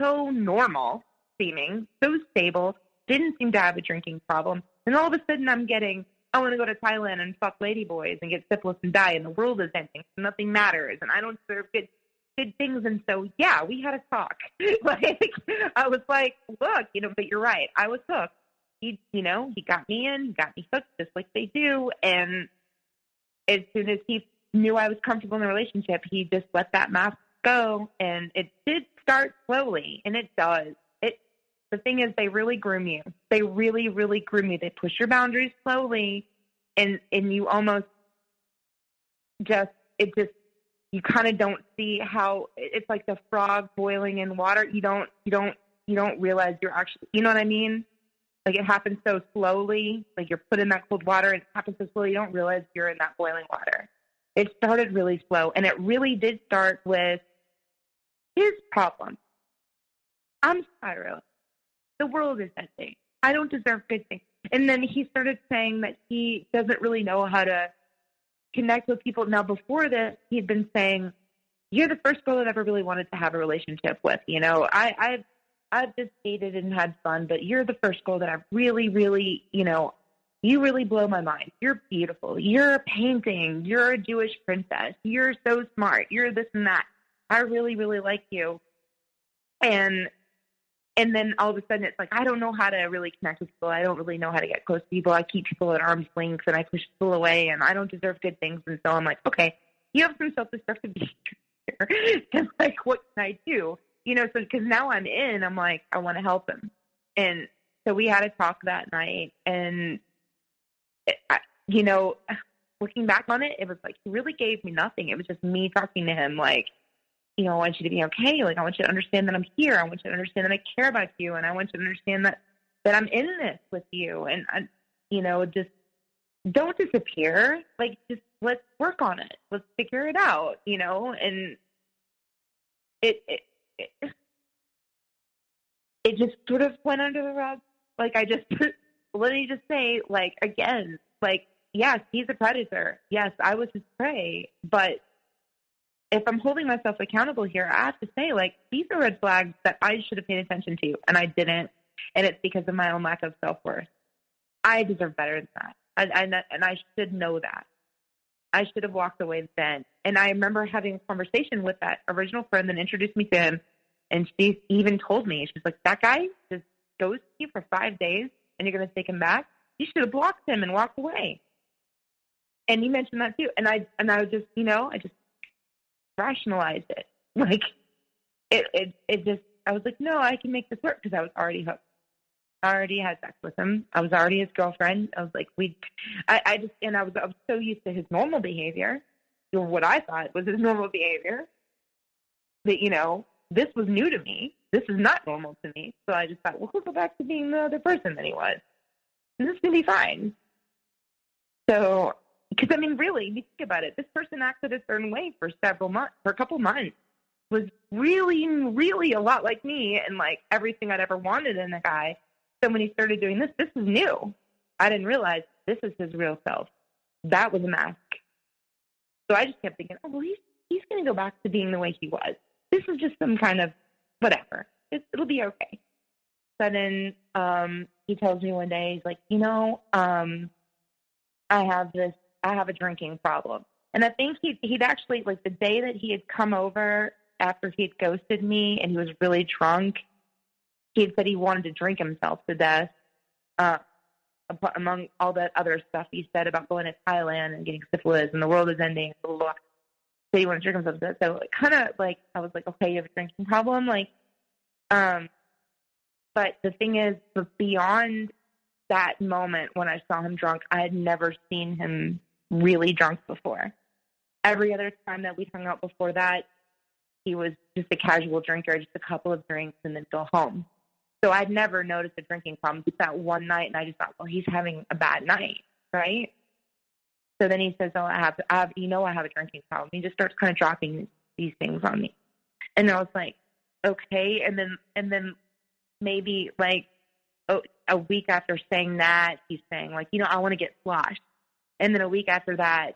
so normal seeming, so stable, didn't seem to have a drinking problem. And all of a sudden I'm getting, I want to go to Thailand and fuck ladyboys and get syphilis and die, and the world is ending, so nothing matters, and I don't deserve good things. And so, yeah, we had a talk. Like, I was like, look, but you're right. I was hooked. He got me in, got me hooked just like they do. And as soon as he knew I was comfortable in the relationship, he just let that mask go. And it did start slowly, and it does. The thing is, they really groom you. They really, really groom you. They push your boundaries slowly, and you almost you kind of don't see how it's like the frog boiling in water. You don't realize you're actually, you know what I mean? Like, it happens so slowly. Like, you're put in that cold water, and it happens so slowly. You don't realize you're in that boiling water. It started really slow, and it really did start with his problem. I'm spiraling. The world is ending. I don't deserve good things. And then he started saying that he doesn't really know how to connect with people. Now, before this, he'd been saying, you're the first girl I've ever really wanted to have a relationship with. I've just dated and had fun, but you're the first girl that I've really, really, you really blow my mind. You're beautiful. You're a painting. You're a Jewish princess. You're so smart. You're this and that. I really, really like you. And then all of a sudden it's like, I don't know how to really connect with people. I don't really know how to get close to people. I keep people at arm's length, and I push people away, and I don't deserve good things. And so I'm like, okay, you have some self-destructive behavior here. And like, what can I do? So because now I'm in, I'm like, I want to help him. And so we had a talk that night, and looking back on it, it was like, he really gave me nothing. It was just me talking to him, like, I want you to be okay. Like, I want you to understand that I'm here. I want you to understand that I care about you. And I want you to understand that I'm in this with you. And, just don't disappear. Like, just let's work on it. Let's figure it out, and it just sort of went under the rug. Like, let me just say, like, again, like, yes, he's a predator. Yes, I was his prey, but if I'm holding myself accountable here, I have to say, like, these are red flags that I should have paid attention to, and I didn't, and it's because of my own lack of self-worth. I deserve better than that, and I should know that. I should have walked away then. And I remember having a conversation with that original friend that introduced me to him, and she even told me, she's like, that guy just goes to you for 5 days, and you're going to take him back? You should have blocked him and walked away. And you mentioned that too, and I was just, I just rationalized it. Like, it just, I was like, no, I can make this work, because I was already hooked. I already had sex with him. I was already his girlfriend. I was like, I was so used to his normal behavior, or what I thought was his normal behavior, that, this was new to me. This is not normal to me. So I just thought, well, he'll go back to being the other person that he was, and this is going to be fine. So, because, really, you think about it, this person acted a certain way for a couple months, was really, really a lot like me, and like everything I'd ever wanted in a guy. So when he started doing this is new. I didn't realize this is his real self. That was a mask. So I just kept thinking, oh, well, he's going to go back to being the way he was. This is just some kind of whatever. It'll be okay. sudden, he tells me one day, he's like, I have a drinking problem. And I think he'd actually, like, the day that he had come over after he had ghosted me and he was really drunk, he had said he wanted to drink himself to death, among all that other stuff he said about going to Thailand and getting syphilis and the world is ending, blah, blah, blah. So he wanted to drink himself to death. So kind of like, I was like, okay, you have a drinking problem? Like, but the thing is, beyond that moment when I saw him drunk, I had never seen him really drunk before. Every other time that we'd hung out before that, he was just a casual drinker, just a couple of drinks and then go home. So I'd never noticed a drinking problem. Just that one night, and I just thought, well, he's having a bad night, right? So then he says, oh, I have a drinking problem. He just starts kind of dropping these things on me. And I was like, okay. And then maybe like a week after saying that, he's saying like, I want to get sloshed. And then a week after that,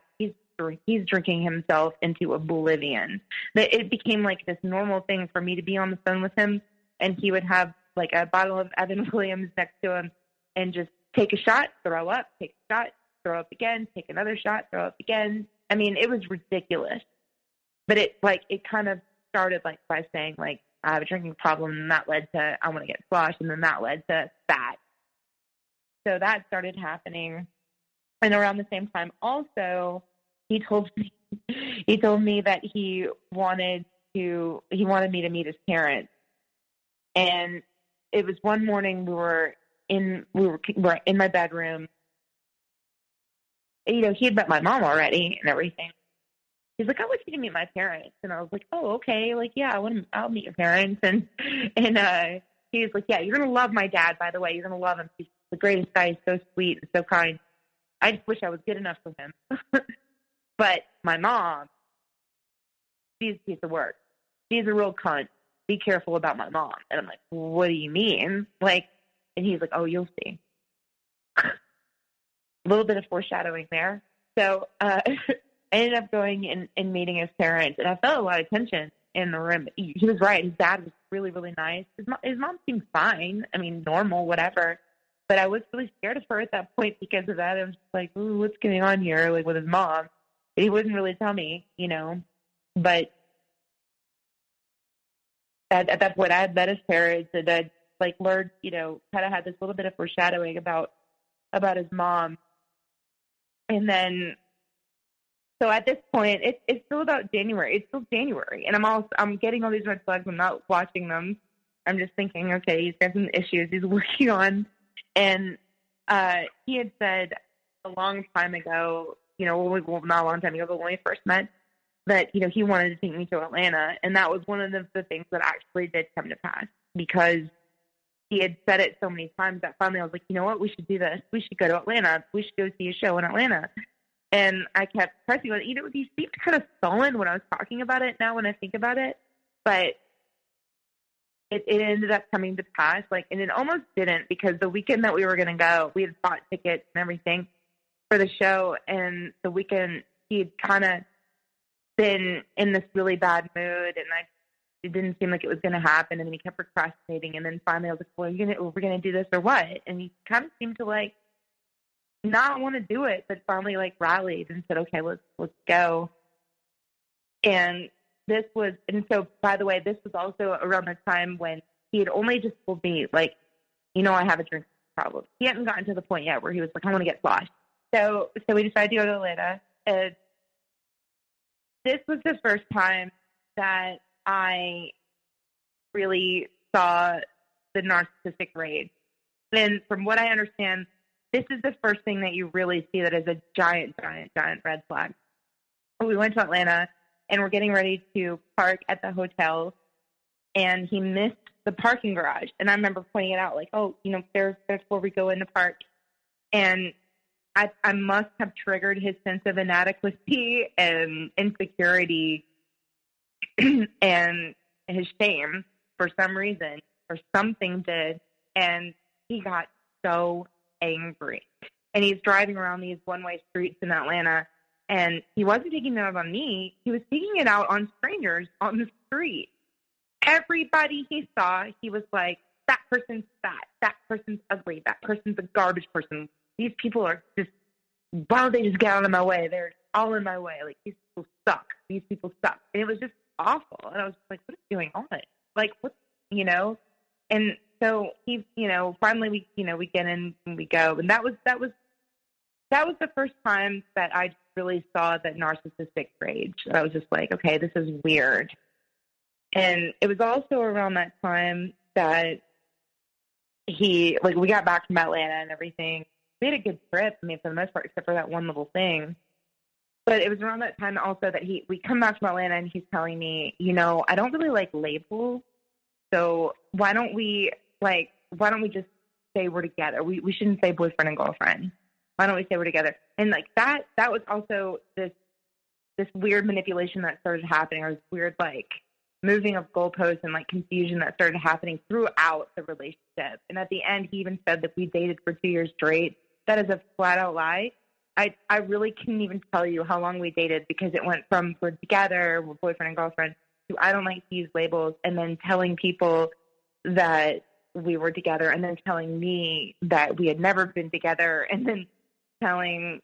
he's drinking himself into oblivion. That it became like this normal thing for me to be on the phone with him, and he would have like a bottle of Evan Williams next to him and just take a shot, throw up, take a shot, throw up again, take another shot, throw up again. I mean, it was ridiculous. But it kind of started like by saying like, I have a drinking problem, and that led to I want to get sloshed, and then that led to that. So that started happening. And around the same time also, he told me that he wanted me to meet his parents. And it was one morning we were in my bedroom. He had met my mom already and everything. He's like, I want you to meet my parents. And I was like, oh, okay. Like, yeah, I'll meet your parents. And he was like, yeah, you're going to love my dad, by the way. You're going to love him. He's the greatest guy. He's so sweet and so kind. I just wish I was good enough for him. But my mom, she's a piece of work. She's a real cunt. Be careful about my mom. And I'm like, what do you mean? Like, and he's like, oh, you'll see. A little bit of foreshadowing there. So I ended up going and meeting his parents, and I felt a lot of tension in the room. He was right. His dad was really, really nice. His mom seemed fine. I mean, normal, whatever. But I was really scared of her at that point because of that. I was just like, ooh, what's going on here? Like with his mom. He wouldn't really tell me, but at that point I had met his parents, and I like learned, kind of had this little bit of foreshadowing about his mom. And then, so at this point, it's still about January. It's still January. And I'm getting all these red flags. I'm not watching them. I'm just thinking, okay, he's got some issues he's working on. And he had said a long time ago, not a long time ago, but when we first met, that, he wanted to take me to Atlanta. And that was one of the things that actually did come to pass, because he had said it so many times that finally I was like, you know what, we should do this. We should go to Atlanta. We should go see a show in Atlanta. And I kept pressing on it. He seemed kind of sullen when I was talking about it now when I think about it. But it ended up coming to pass. And it almost didn't, because the weekend that we were going to go, we had bought tickets and everything for the show. And the weekend he had kind of been in this really bad mood, and it didn't seem like it was going to happen. And then he kept procrastinating. And then finally I was like, well, we're going to do this or what? And he kind of seemed to not want to do it, but finally rallied and said, okay, let's go. And so by the way, this was also around the time when he had only just told me, I have a drinking problem. He hadn't gotten to the point yet where he was like, I want to get sloshed. So we decided to go to Atlanta. And this was the first time that I really saw the narcissistic rage. And from what I understand, this is the first thing that you really see that is a giant, giant, giant red flag. We went to Atlanta, and we're getting ready to park at the hotel, and he missed the parking garage. And I remember pointing it out, there's where we go in the park. And I must have triggered his sense of inadequacy and insecurity and his shame for some reason, or something did. And he got so angry. And he's driving around these one-way streets in Atlanta, and he wasn't taking it out on me. He was taking it out on strangers on the street. Everybody he saw, he was like, that person's fat, that person's ugly, that person's a garbage person. These people are just, why don't they just get out of my way? They're all in my way. Like, these people suck. These people suck. And it was just awful. And I was just like, what is going on? Like, what, you know? And so he, you know, finally we get in and we go. And that was the first time that I really saw that narcissistic rage. I was just like, okay, this is weird. And it was also around that time that we got back from Atlanta and everything. We had a good trip, I mean, for the most part, except for that one little thing. But it was around that time also that we come back from Atlanta and he's telling me, you know, I don't really like labels. So why don't we just say we're together? We shouldn't say boyfriend and girlfriend. Why don't we say we're together? And like that was also this weird manipulation that started happening, or this weird like moving of goalposts and like confusion that started happening throughout the relationship. And at the end, he even said that we dated for 2 years straight. That is a flat out lie. I really couldn't even tell you how long we dated, because it went from we're together, we're boyfriend and girlfriend, to I don't like to use labels, and then telling people that we were together, and then telling me that we had never been together, and then telling,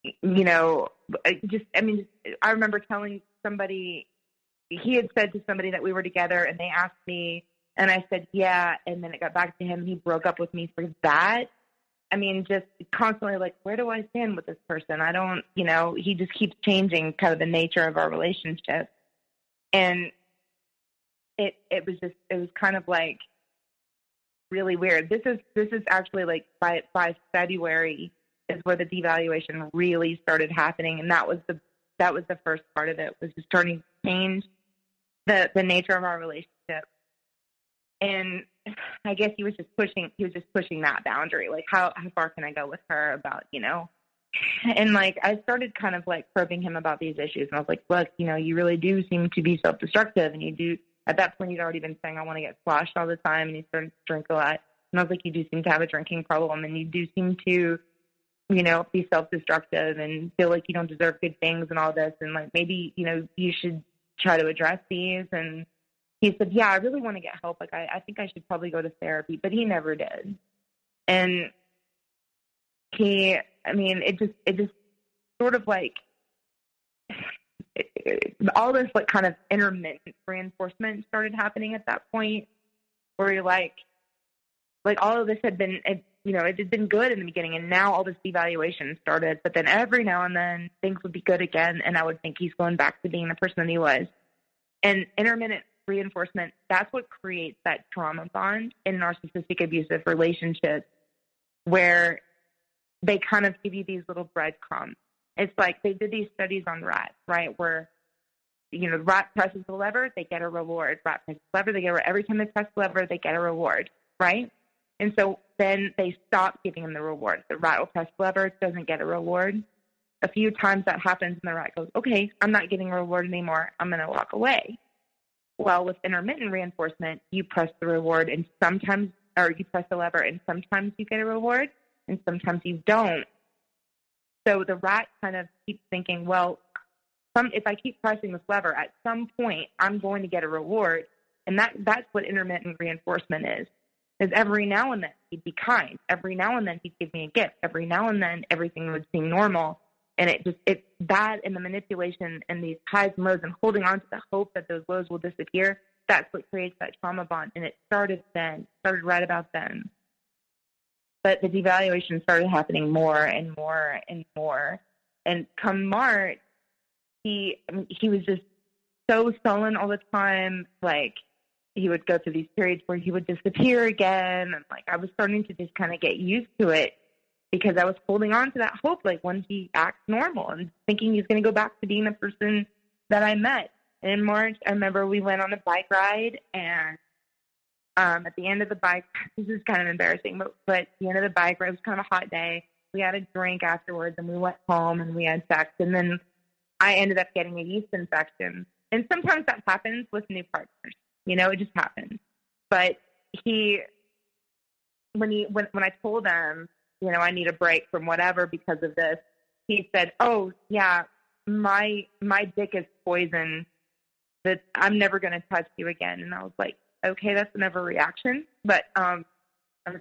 you know, I remember telling somebody, he had said to somebody that we were together, and they asked me, and I said, yeah, and then it got back to him, and he broke up with me for that. I mean, just constantly like, where do I stand with this person? I don't, you know, he just keeps changing kind of the nature of our relationship. And it was kind of like really weird. This is actually like by February is where the devaluation really started happening. And that was the first part of it, was just starting to change the nature of our relationship. And I guess he was just pushing that boundary. Like, how far can I go with her about, you know? And like, I started kind of like probing him about these issues. And I was like, look, you know, you really do seem to be self-destructive. And you do, at that point, you'd already been saying, I want to get sloshed all the time. And he started to drink a lot. And I was like, you do seem to have a drinking problem. And you do seem to, you know, be self-destructive and feel like you don't deserve good things and all this. And like, maybe, you know, you should try to address these. And he said, yeah, I really want to get help. Like, I think I should probably go to therapy, but he never did. And it just sort of like, all this like kind of intermittent reinforcement started happening at that point, where you're like all of this had been, you know, it had been good in the beginning, and now all this devaluation started. But then every now and then things would be good again, and I would think he's going back to being the person that he was. And intermittent reinforcement, that's what creates that trauma bond in narcissistic abusive relationships, where they kind of give you these little breadcrumbs. It's like they did these studies on rats, right, where, you know, the rat presses the lever, they get a reward. Rat presses the lever, they get a reward. Every time they press the lever, they get a reward, right? And so then they stop giving them the reward. The rat will press the lever, doesn't get a reward. A few times that happens, and the rat goes, okay, I'm not getting a reward anymore. I'm going to walk away. Well, with intermittent reinforcement, you press the reward, and sometimes, or you press the lever, and sometimes you get a reward, and sometimes you don't. So the rat kind of keeps thinking, well, if I keep pressing this lever, at some point I'm going to get a reward. And that's what intermittent reinforcement is every now and then he'd be kind. Every now and then he'd give me a gift. Every now and then everything would seem normal. And it's that, and the manipulation and these highs and lows and holding on to the hope that those lows will disappear, that's what creates that trauma bond. And it started right about then. But the devaluation started happening more and more and more. And come March, he was just so sullen all the time. Like, he would go through these periods where he would disappear again. And like, I was starting to just kind of get used to it, because I was holding on to that hope, like when he acts normal, and thinking he's going to go back to being the person that I met. And in March, I remember we went on a bike ride, and at the end of the bike, this is kind of embarrassing, but at the end of the bike ride, it was kind of a hot day. We had a drink afterwards, and we went home, and we had sex. And then I ended up getting a yeast infection. And sometimes that happens with new partners. You know, it just happens. But when I told him, you know, I need a break from whatever because of this, he said, oh, yeah, my dick is poison, that I'm never going to touch you again. And I was like, okay, that's an overreaction, but I'm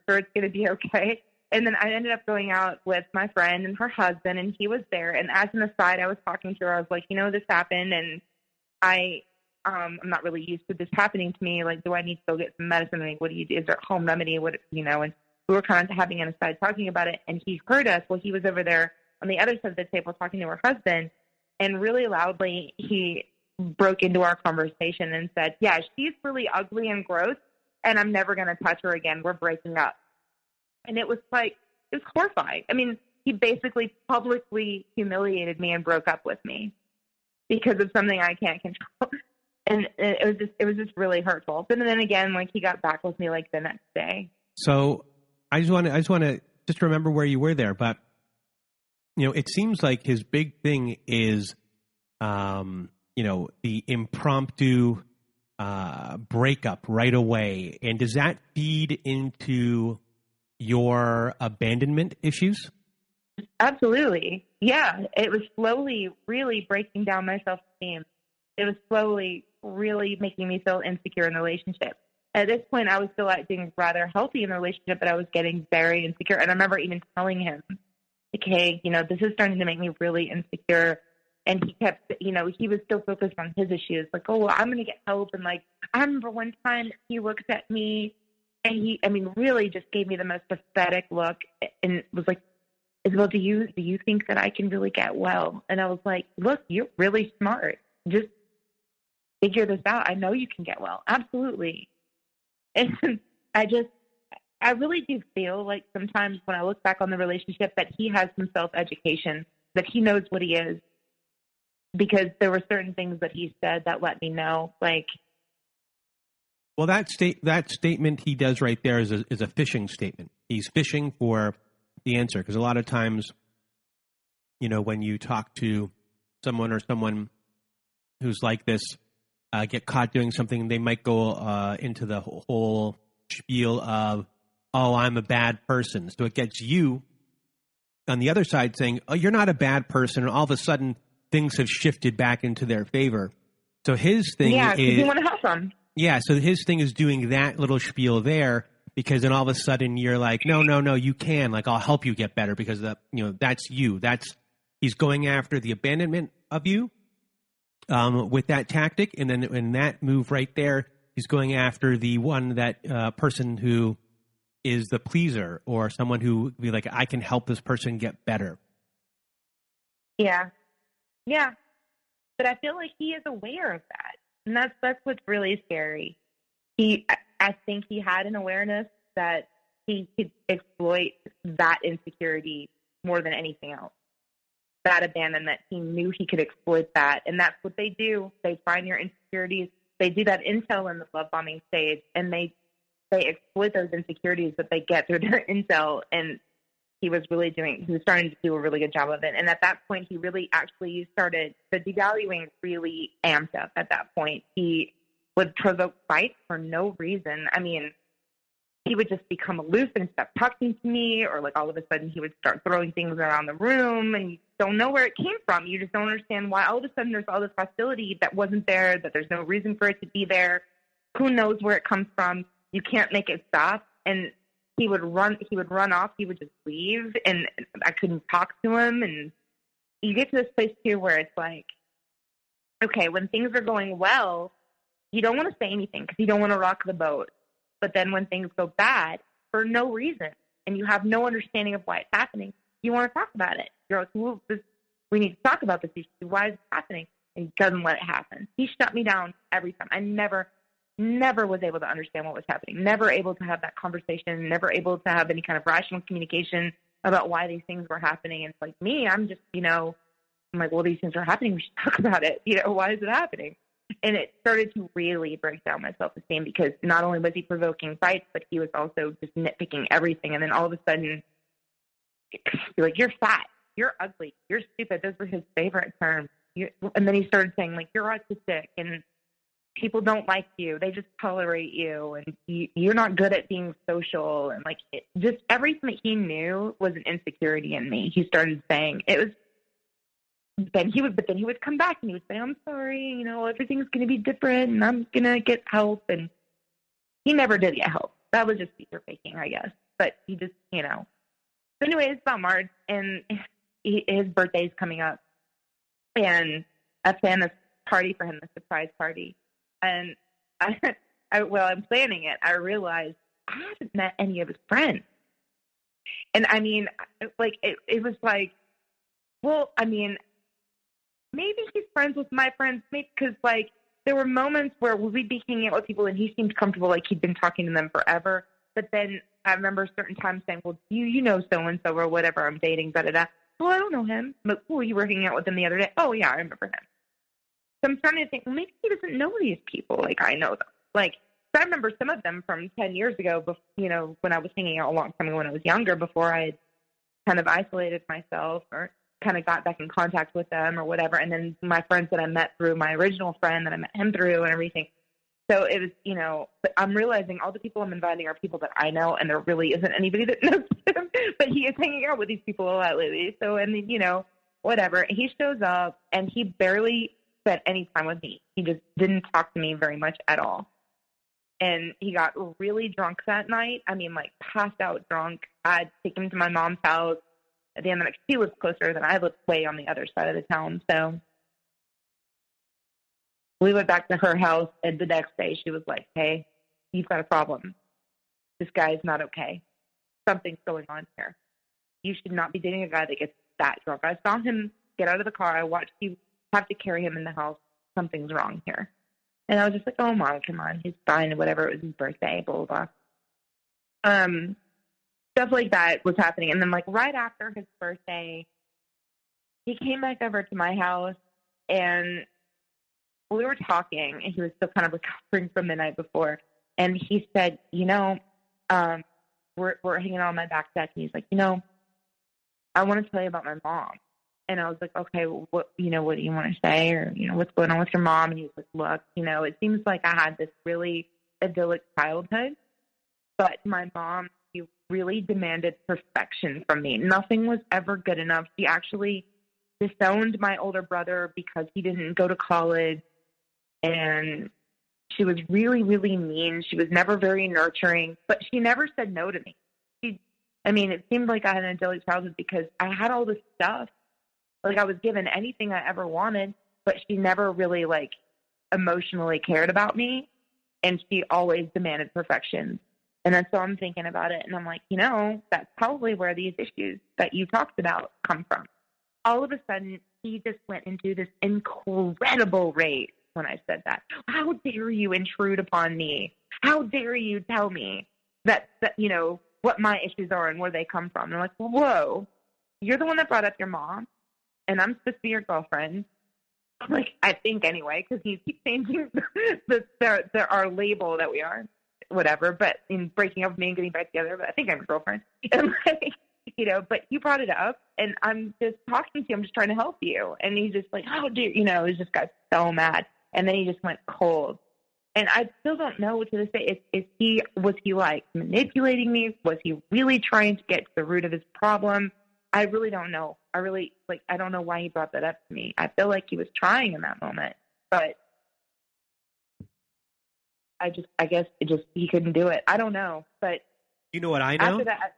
sure it's going to be okay. And then I ended up going out with my friend and her husband, and he was there. And as an aside, I was talking to her. I was like, this happened, and I'm not really used to this happening to me. Like, do I need to go get some medicine? I mean, what do you do? Is there a home remedy? And we were kind of having an aside talking about it, and he heard us. Well, he was over there on the other side of the table talking to her husband, and really loudly he broke into our conversation and said, yeah, she's really ugly and gross, and I'm never going to touch her again. We're breaking up. And it was horrifying. I mean, he basically publicly humiliated me and broke up with me because of something I can't control. And it was just really hurtful. But then again, like, he got back with me like the next day. So I just want to remember where you were there. But, it seems like his big thing is, the impromptu breakup right away. And does that feed into your abandonment issues? Absolutely. Yeah. It was slowly really breaking down my self-esteem. It was slowly really making me feel insecure in the relationship. At this point, I was still acting rather healthy in the relationship, but I was getting very insecure. And I remember even telling him, like, hey, this is starting to make me really insecure. And he kept, he was still focused on his issues. Like, oh, well, I'm going to get help. And like, I remember one time he looked at me and he really just gave me the most pathetic look and was like, Isabelle, do you think that I can really get well? And I was like, look, you're really smart. Just figure this out. I know you can get well. Absolutely. And I really do feel like sometimes when I look back on the relationship that he has some self-education, that he knows what he is, because there were certain things that he said that let me know, like. Well, that statement he does right there is a fishing statement. He's fishing for the answer, because a lot of times, when you talk to someone who's like this, get caught doing something, they might go into the whole spiel of, oh, I'm a bad person. So it gets you on the other side saying, oh, you're not a bad person. And all of a sudden things have shifted back into their favor. So his thing is, you want to help them. Yeah. So his thing is doing that little spiel there, because then all of a sudden you're like, no, you can, like, I'll help you get better, because that's you. He's going after the abandonment of you. With that tactic, and then in that move right there, he's going after the one that person who is the pleaser, or someone who be like, I can help this person get better. Yeah. But I feel like he is aware of that, and that's what's really scary. I think he had an awareness that he could exploit that insecurity more than anything else. That abandonment, he knew he could exploit that. And that's what they do. They find your insecurities. They do that intel in the love bombing stage, and they exploit those insecurities that they get through their intel. And he was starting to do a really good job of it. And at that point, he really actually started, the devaluing really amped up at that point. He would provoke fights for no reason. I mean, he would just become aloof and stop talking to me, or like all of a sudden he would start throwing things around the room, and you don't know where it came from. You just don't understand why all of a sudden there's all this hostility that wasn't there, that there's no reason for it to be there. Who knows where it comes from? You can't make it stop. And he would run off. He would just leave, and I couldn't talk to him. And you get to this place too where it's like, okay, when things are going well, you don't want to say anything because you don't want to rock the boat. But then when things go bad for no reason, and you have no understanding of why it's happening, you want to talk about it. You're like, well, we need to talk about this issue. Why is it happening? And he doesn't let it happen. He shut me down every time. I never was able to understand what was happening. Never able to have that conversation. Never able to have any kind of rational communication about why these things were happening. And it's like me, I'm just, I'm like, well, these things are happening. We should talk about it. Why is it happening? And it started to really break down my self-esteem, because not only was he provoking fights, but he was also just nitpicking everything. And then all of a sudden, you're like, you're fat, you're ugly, you're stupid. Those were his favorite terms. And then he started saying, like, you're autistic, and people don't like you. They just tolerate you, and you're not good at being social. And like, just everything that he knew was an insecurity in me. He started saying it was. Then he would come back and he would say, I'm sorry, everything's going to be different, and I'm going to get help. And he never did get help. That was just feature faking, I guess. But he just, So anyway, it's about March, and his birthday's coming up. And I planned this party for him, a surprise party. And while I'm planning it, I realized I haven't met any of his friends. And I mean, like, it was like, well, I mean, maybe he's friends with my friends, maybe because, like, there were moments where we'd be hanging out with people and he seemed comfortable, like he'd been talking to them forever. But then I remember certain times saying, well, you know so-and-so or whatever I'm dating, da-da-da. Well, I don't know him. But, well, you were hanging out with him the other day. Oh, yeah, I remember him. So I'm starting to think, well, maybe he doesn't know these people like I know them. Like, so I remember some of them from 10 years ago, when I was hanging out a long time ago when I was younger, before I had kind of isolated myself or kind of got back in contact with them or whatever. And then my friends that I met through my original friend that I met him through and everything. So it was, but I'm realizing all the people I'm inviting are people that I know, and there really isn't anybody that knows him, but he is hanging out with these people a lot lately. So, and whatever. He shows up and he barely spent any time with me. He just didn't talk to me very much at all. And he got really drunk that night. I mean, like, passed out drunk. I'd take him to my mom's house. At the end of the night, she lived closer than I lived, way on the other side of the town. So we went back to her house, and the next day she was like, hey, you've got a problem. This guy's not okay. Something's going on here. You should not be dating a guy that gets that drunk. I saw him get out of the car. I watched you have to carry him in the house. Something's wrong here. And I was just like, oh, Mom, come on. He's fine, whatever. It was his birthday, blah, blah, blah. Stuff like that was happening. And then, like, right after his birthday, he came back over to my house, and we were talking, and he was still kind of recovering from the night before. And he said, we're hanging out on my back deck, and he's like, I want to tell you about my mom. And I was like, okay, well, what do you want to say? Or, what's going on with your mom? And he was like, look, it seems like I had this really idyllic childhood, but my mom, she really demanded perfection from me. Nothing was ever good enough. She actually disowned my older brother because he didn't go to college. And she was really, really mean. She was never very nurturing, but she never said no to me. It seemed like I had an idyllic childhood because I had all this stuff. Like, I was given anything I ever wanted, but she never really, like, emotionally cared about me. And she always demanded perfection. And then so I'm thinking about it, and I'm like, that's probably where these issues that you talked about come from. All of a sudden, he just went into this incredible rage when I said that. How dare you intrude upon me? How dare you tell me that what my issues are and where they come from? And I'm like, whoa, you're the one that brought up your mom, and I'm supposed to be your girlfriend. I'm like, I think anyway, because he keeps changing our label that we are, whatever, but in breaking up with me and getting back together, but I think I'm your girlfriend. And like, but you brought it up, and I'm just talking to you. I'm just trying to help you. And he's just like, how dare, he just got so mad. And then he just went cold. And I still don't know to this day, was he like manipulating me? Was he really trying to get to the root of his problem? I really don't know. I don't know why he brought that up to me. I feel like he was trying in that moment, but I guess he couldn't do it. I don't know, but you know what I know? After that,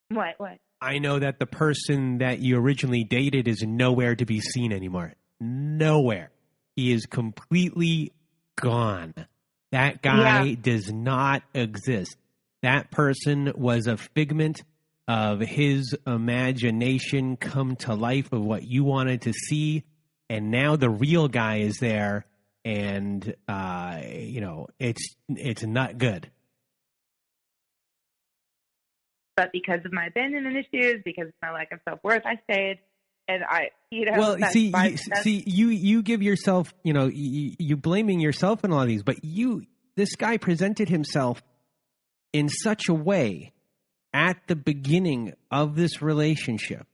what? I know that the person that you originally dated is nowhere to be seen anymore. Nowhere. He is completely gone. That guy does not exist. That person was a figment of his imagination come to life of what you wanted to see. And now the real guy is there, and, it's not good. But because of my abandonment issues, because of my lack of self-worth, I stayed. And you give yourself, you blaming yourself in all of these, but this guy presented himself in such a way at the beginning of this relationship,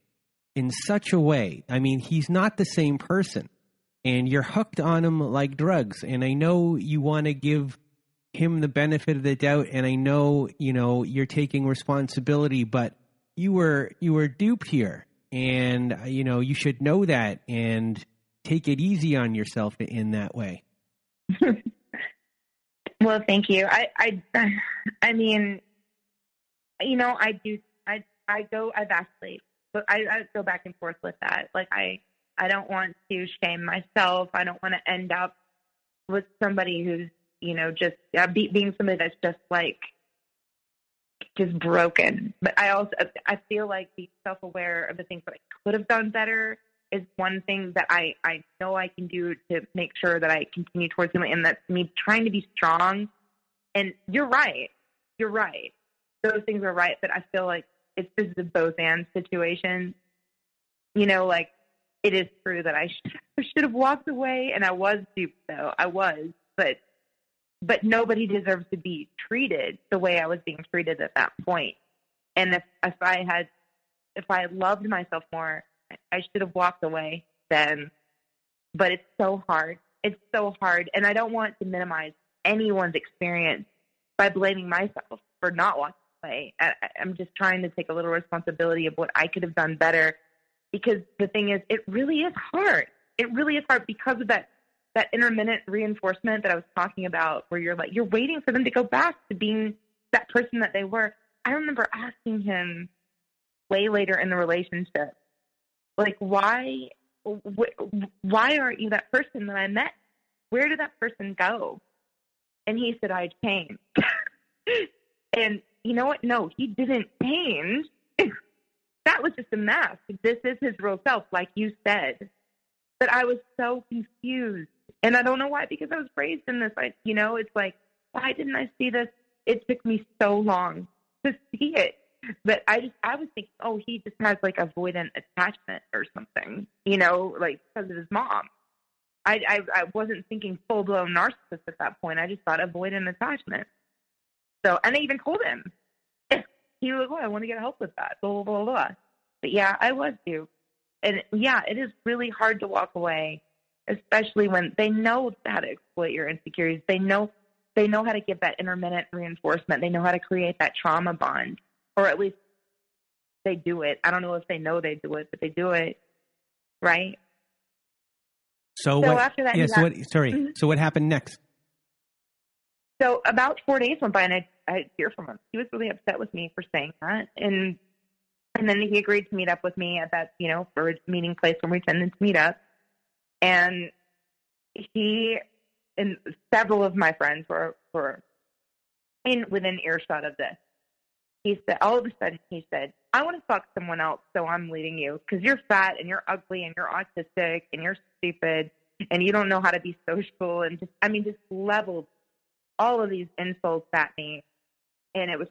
in such a way. I mean, he's not the same person, and you're hooked on him like drugs. And I know you want to give him the benefit of the doubt, and I know, you're taking responsibility, but you were duped here. And, you should know that and take it easy on yourself in that way. Well, thank you. I mean, I vacillate, but I go back and forth with that. Like, I don't want to shame myself. I don't want to end up with somebody who's, just being somebody that's just broken. But I feel like being self-aware of the things that I could have done better is one thing that I know I can do to make sure that I continue towards healing, and that's me trying to be strong. And you're right. Those things are right, but I feel like this is a both and situation. Like, it is true that I should have walked away, and I was duped, though. I was, but nobody deserves to be treated the way I was being treated at that point. And if I loved myself more, I should have walked away then. But it's so hard. It's so hard. And I don't want to minimize anyone's experience by blaming myself for not walking away. I'm just trying to take a little responsibility of what I could have done better. Because the thing is, it really is hard. It really is hard because of that intermittent reinforcement that I was talking about, where you're waiting for them to go back to being that person that they were. I remember asking him way later in the relationship, like, why aren't you that person that I met? Where did that person go? And he said, I changed. And you know what? No, he didn't change. That was just a mask. This is his real self, like you said. But I was so confused. And I don't know why, because I was raised in this, it's like, why didn't I see this? It took me so long to see it. But I was thinking, oh, he just has like avoidant attachment or something, like because of his mom. I wasn't thinking full-blown narcissist at that point. I just thought avoidant attachment. So, and I even told him. He was like, I want to get help with that, blah, blah, blah, blah. But yeah, I was due. And yeah, it is really hard to walk away, especially when they know how to exploit your insecurities. They know how to give that intermittent reinforcement. They know how to create that trauma bond, or at least they do it. I don't know if they know they do it, but they do it, right? So after that, So what happened next? So about 4 days went by, and I'd hear from him. He was really upset with me for saying that, and then he agreed to meet up with me at that, for a meeting place where we tended to meet up. And he and several of my friends were within earshot of this. He said, all of a sudden, he said, I want to fuck someone else, so I'm leaving you because you're fat and you're ugly and you're autistic and you're stupid and you don't know how to be social, and just leveled all of these insults at me. And it was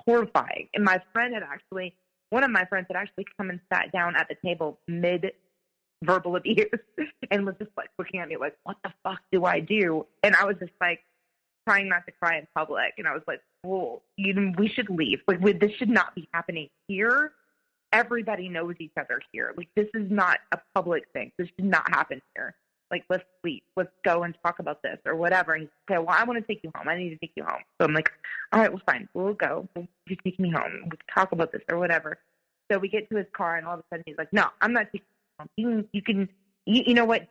horrifying. And one of my friends had actually come and sat down at the table mid-verbal abuse and was just like looking at me like, what the fuck do I do? And I was just like trying not to cry in public. And I was like, whoa, we should leave. Like, this should not be happening here. Everybody knows each other here. Like, this is not a public thing. This should not happen here. Like, let's leave. Let's go and talk about this or whatever. And he's like, okay, well, I want to take you home. I need to take you home. So I'm like, all right, well, fine. We'll go. You take me home. We can talk about this or whatever. So we get to his car, and all of a sudden he's like, no, I'm not taking you home. You know what?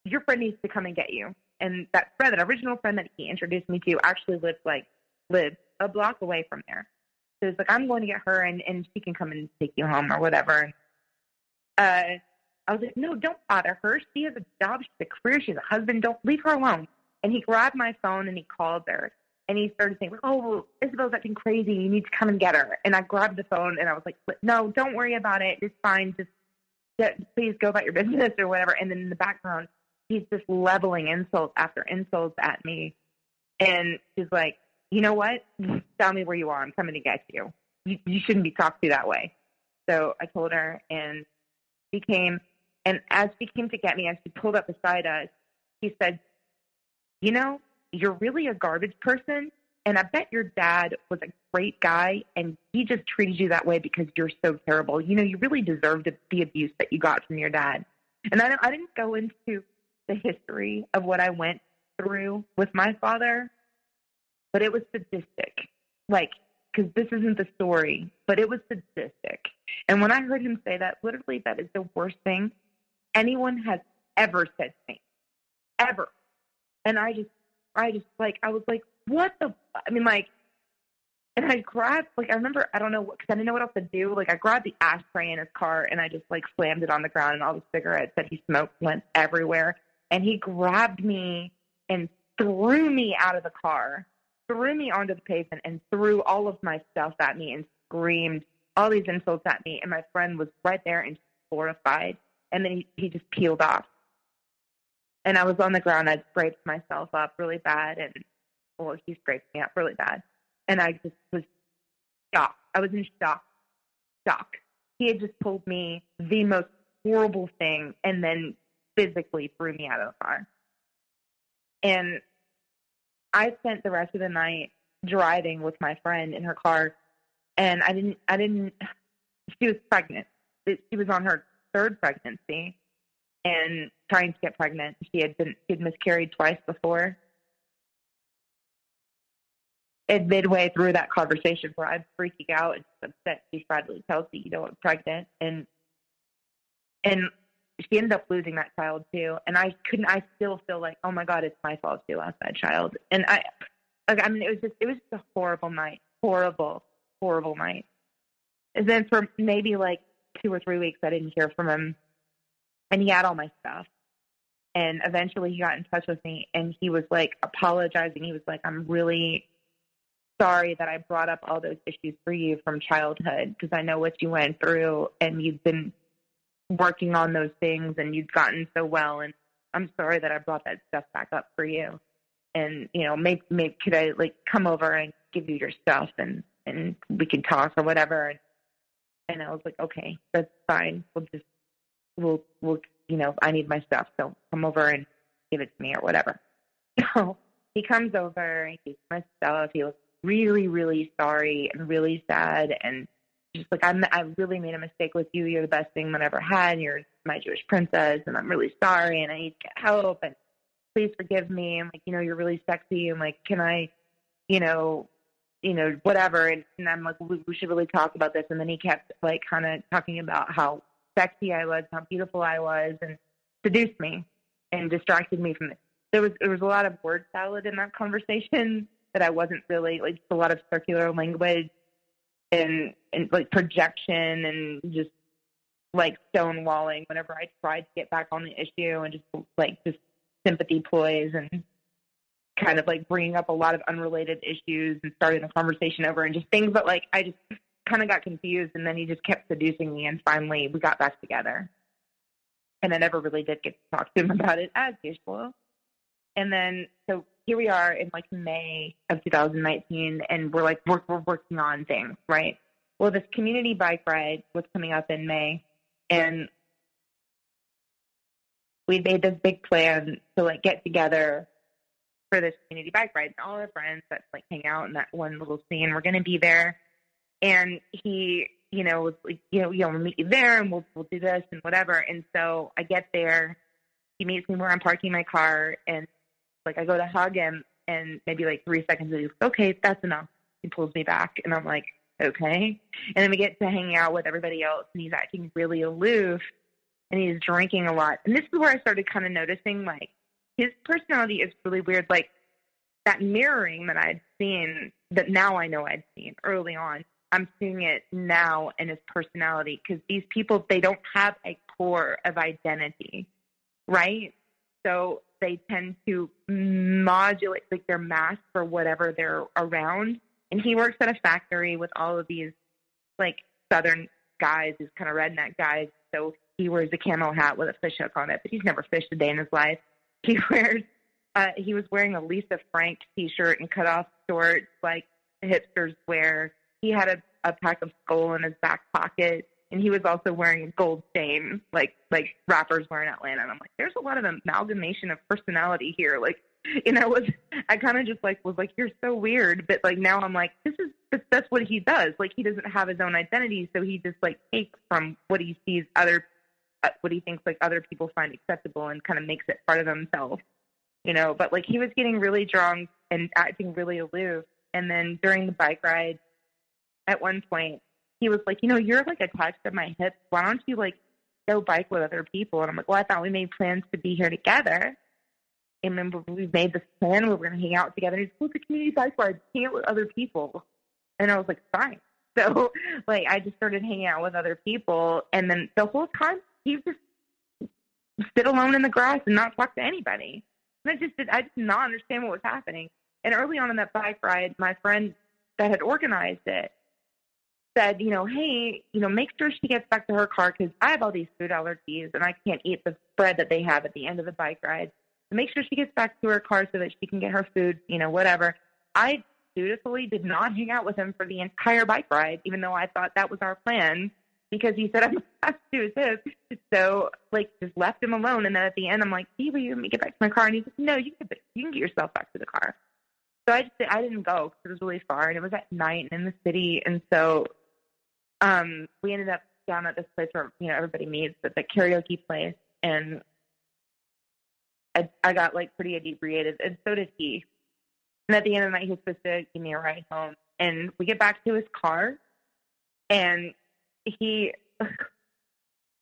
Your friend needs to come and get you. And that original friend that he introduced me to actually lived a block away from there. So he's like, I'm going to get her, and she can come and take you home or whatever. And I was like, no, don't bother her. She has a job. She has a career. She has a husband. Don't leave her alone. And he grabbed my phone and he called her. And he started saying, oh, Isabelle's acting crazy. You need to come and get her. And I grabbed the phone and I was like, no, don't worry about it. It's fine. Just please go about your business or whatever. And then in the background, he's just leveling insult after insult at me. And she's like, you know what? Tell me where you are. I'm coming to get you. You shouldn't be talked to that way. So I told her, and she came. And as she came to get me, as she pulled up beside us, he said, you're really a garbage person, and I bet your dad was a great guy, and he just treated you that way because you're so terrible. You really deserved the abuse that you got from your dad. And I didn't go into the history of what I went through with my father, but it was sadistic. Because this isn't the story, but it was sadistic. And when I heard him say that, literally, that is the worst thing anyone has ever said to me, ever. And I just I was like, what the, I mean, like, and I grabbed, like, I remember, I don't know, because I didn't know what else to do. Like, I grabbed the ashtray in his car, and I just, like, slammed it on the ground, and all the cigarettes that he smoked went everywhere. And he grabbed me and threw me out of the car, threw me onto the pavement, and threw all of my stuff at me and screamed all these insults at me. And my friend was right there and horrified. And then he just peeled off. And I was on the ground. I'd scraped myself up really bad. And, well, he scraped me up really bad. And I just was shocked. I was in shock. He had just told me the most horrible thing and then physically threw me out of the car. And I spent the rest of the night driving with my friend in her car. And she was pregnant. She was on her third pregnancy and trying to get pregnant. She had miscarried twice before. And midway through that conversation where I'm freaking out and upset, she finally tells me, you know, I'm pregnant. And she ended up losing that child too. And I still feel like, oh my God, it's my fault she lost that child. And it was just a horrible night. Horrible night. And then for maybe like 2 or 3 weeks, I didn't hear from him. And he had all my stuff. And eventually he got in touch with me and he was like apologizing. He was like, I'm really sorry that I brought up all those issues for you from childhood because I know what you went through and you've been working on those things and you've gotten so well. And I'm sorry that I brought that stuff back up for you. And, you know, maybe could I like come over and give you your stuff and we can talk or whatever. And I was like, okay, that's fine. We'll, you know, I need my stuff. So come over and give it to me or whatever. So he comes over and he gives my stuff. He was really, really sorry and really sad. And just like, I really made a mistake with you. You're the best thing that I ever had. You're my Jewish princess. And I'm really sorry. And I need to get help. And please forgive me. And like, you know, you're really sexy. And like, can I, you know, whatever. And I'm like, we should really talk about this. And then he kept like kind of talking about how sexy I was, how beautiful I was, and seduced me and distracted me from it. There was a lot of word salad in that conversation that I wasn't really, like, just a lot of circular language and like projection and just like stonewalling whenever I tried to get back on the issue and just sympathy ploys and kind of like bringing up a lot of unrelated issues and starting the conversation over and just things that like I just kind of got confused. And then he just kept seducing me and finally we got back together. And I never really did get to talk to him about it as usual. And then, so here we are in like May of 2019 and we're working on things, right? Well, this community bike ride was coming up in May and we made this big plan to like get together for this community bike ride. And all our friends that like hang out in that one little scene, we're going to be there. And he, you know, was like, we'll meet you there and we'll do this and whatever. And so I get there, he meets me where I'm parking my car and like I go to hug him and maybe like 3 seconds and he's like, okay, that's enough. He pulls me back and I'm like, okay. And then we get to hang out with everybody else and he's acting really aloof and he's drinking a lot. And this is where I started kind of noticing like his personality is really weird. Like that mirroring that I'd seen, that now I know I'd seen early on, I'm seeing it now in his personality because these people, they don't have a core of identity, right? So they tend to modulate like their mask for whatever they're around. And he works at a factory with all of these like Southern guys, these kind of redneck guys. So he wears a camo hat with a fish hook on it, but he's never fished a day in his life. He was wearing a Lisa Frank t-shirt and cut off shorts like the hipsters wear. He had a pack of Skull in his back pocket, and he was also wearing a gold chain like rappers wear in Atlanta. And I'm like, there's a lot of amalgamation of personality here. Like, you know, I kind of just like was like, you're so weird. But like now I'm like, that's what he does. Like he doesn't have his own identity, so he just like takes from what he sees what he thinks like other people find acceptable and kind of makes it part of himself, you know. But like he was getting really drunk and acting really aloof. And then during the bike ride, at one point, he was like, you know, you're like attached to my hips. Why don't you like go bike with other people? And I'm like, well, I thought we made plans to be here together. And remember, we made this plan where we're going to hang out together. He's like, the community bike ride, hang out with other people. And I was like, fine. So, like, I just started hanging out with other people. And then the whole time, he just sit alone in the grass and not talk to anybody. And I did not understand what was happening. And early on in that bike ride, my friend that had organized it said, hey, make sure she gets back to her car because I have all these food allergies and I can't eat the bread that they have at the end of the bike ride. So make sure she gets back to her car so that she can get her food, whatever. I dutifully did not hang out with him for the entire bike ride, even though I thought that was our plan, because he said I'm supposed to do this. So, like, just left him alone. And then at the end, I'm like, hey, will you let me get back to my car? And he's like, no, you can get yourself back to the car. So I didn't go because it was really far, and it was at night and in the city. And so we ended up down at this place where, everybody meets at the karaoke place. And I got, like, pretty inebriated, and so did he. And at the end of the night, he was supposed to give me a ride home. And we get back to his car, and we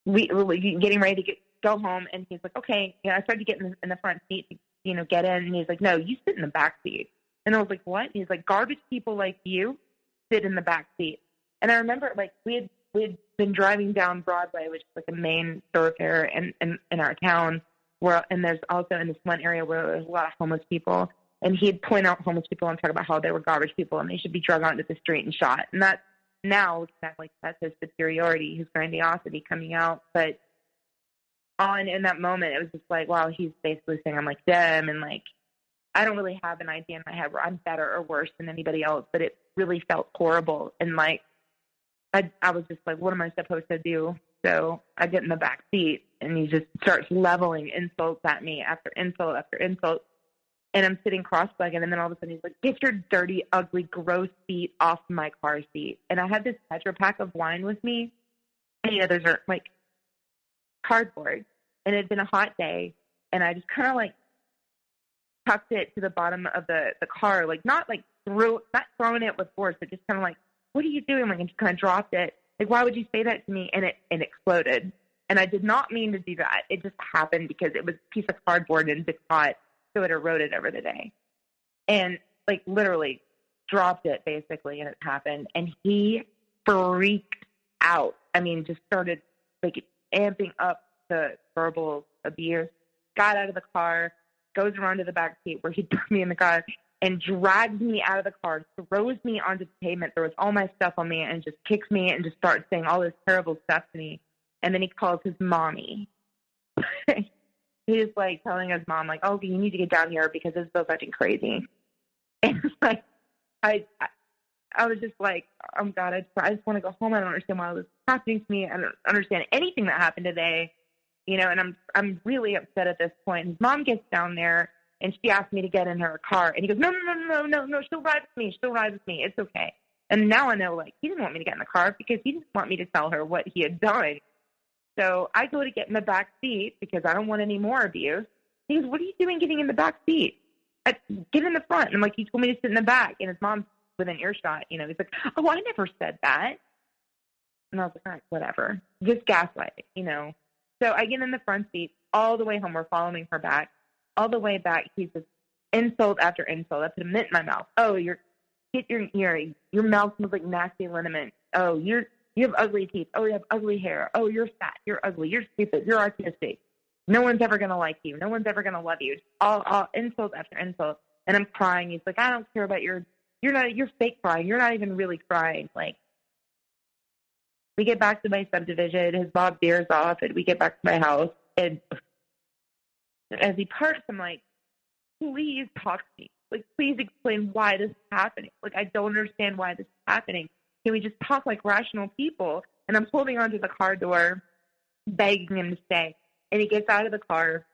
getting ready to go home, and he's like, okay. I started to get in the front seat to, get in, and he's like, no, you sit in the back seat. And I was like, what? And he's like, garbage people like you sit in the back seat. And I remember, like, we had been driving down Broadway, which is like a main thoroughfare in our town, and there's also in this one area where there's a lot of homeless people. And he'd point out homeless people and talk about how they were garbage people and they should be drug onto the street and shot. And that's now, that's his superiority, his grandiosity coming out. But in that moment, it was just like, wow, he's basically saying I'm like them. And, like, I don't really have an idea in my head where I'm better or worse than anybody else, but it really felt horrible. And, like, I was just like, what am I supposed to do? So I get in the back seat, and he just starts leveling insults at me after insult after insult. And I'm sitting cross-legged, and then all of a sudden he's like, get your dirty, ugly, gross feet off my car seat. And I had this Tetra Pak of wine with me, and the others are, like, cardboard. And it had been a hot day, and I just kind of, like, tucked it to the bottom of the car, like, not throwing it with force, but just kind of like, what are you doing? Like, and just kind of dropped it. Like, why would you say that to me? And it exploded. And I did not mean to do that. It just happened because it was a piece of cardboard and it's hot. So it eroded over the day, and, like, literally dropped it basically, and it happened. And he freaked out. I mean, just started, like, amping up the verbal abuse, got out of the car, goes around to the back seat where he put me in the car and drags me out of the car, throws me onto the pavement, throws all my stuff on me, and just kicks me and just starts saying all this terrible stuff to me. And then he calls his mommy. He's, like, telling his mom, like, oh, you need to get down here because Isabelle's acting crazy. And, like, I was just like, oh, God, I just want to go home. I don't understand why this is happening to me. I don't understand anything that happened today, and I'm really upset at this point. His mom gets down there, and she asked me to get in her car. And he goes, no, she'll ride with me. She'll ride with me. It's okay. And now I know, like, he didn't want me to get in the car because he didn't want me to tell her what he had done. So I go to get in the back seat because I don't want any more abuse. He goes, what are you doing getting in the back seat? Get in the front. And I'm like, he told me to sit in the back. And his mom's within earshot. He's like, oh, I never said that. And I was like, all right, whatever. Just gaslighting, So I get in the front seat all the way home. We're following her back. All the way back, he's just insult after insult. I put a mint in my mouth. Oh, your mouth smells like nasty liniment. Oh, you have ugly teeth. Oh, you have ugly hair. Oh, you're fat. You're ugly. You're stupid. You're autistic. No one's ever going to like you. No one's ever going to love you. All insult after insult. And I'm crying. He's like, I don't care about you're fake crying. You're not even really crying. Like, we get back to my subdivision. His mom veers off, and we get back to my house. And as he parts, I'm like, please talk to me. Like, please explain why this is happening. Like, I don't understand why this is happening. Can we just talk like rational people? And I'm holding onto the car door, begging him to stay. And he gets out of the car,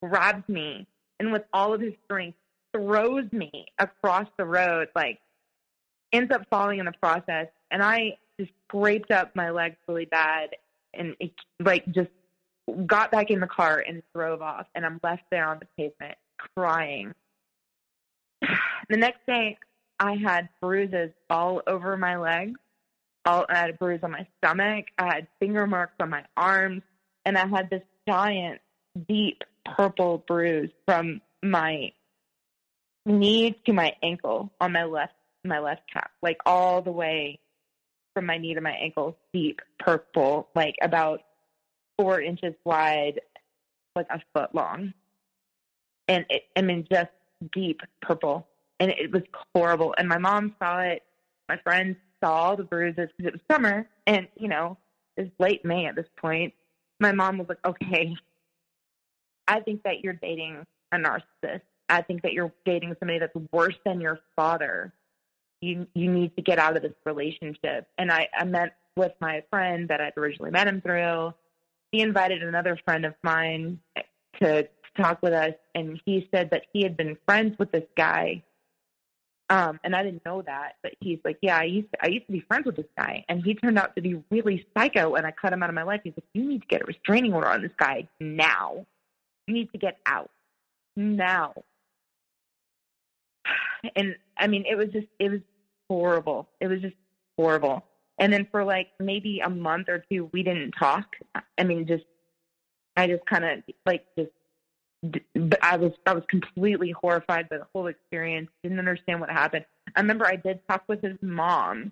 grabs me, and with all of his strength, throws me across the road, like, ends up falling in the process. And I just scraped up my legs really bad and, just got back in the car and drove off. And I'm left there on the pavement crying. The next day, I had bruises all over my legs. I had a bruise on my stomach. I had finger marks on my arms. And I had this giant, deep purple bruise from my knee to my ankle on my left calf, like all the way from my knee to my ankle, deep purple, like about 4 inches wide, like a foot long. And just deep purple. And it was horrible. And my mom saw it. My friends saw the bruises because it was summer. And, you know, it's late May at this point. My mom was like, okay, I think that you're dating a narcissist. I think that you're dating somebody that's worse than your father. You need to get out of this relationship. And I met with my friend that I'd originally met him through. He invited another friend of mine to talk with us, and he said that he had been friends with this guy. And I didn't know that, but he's like, yeah, I used to be friends with this guy, and he turned out to be really psycho, and I cut him out of my life. He's like, you need to get a restraining order on this guy now. You need to get out now. And I mean, it was horrible. It was just horrible. And then for like maybe a month or two, we didn't talk. I mean, I just kind of like but I was completely horrified by the whole experience. Didn't understand what happened. I remember I did talk with his mom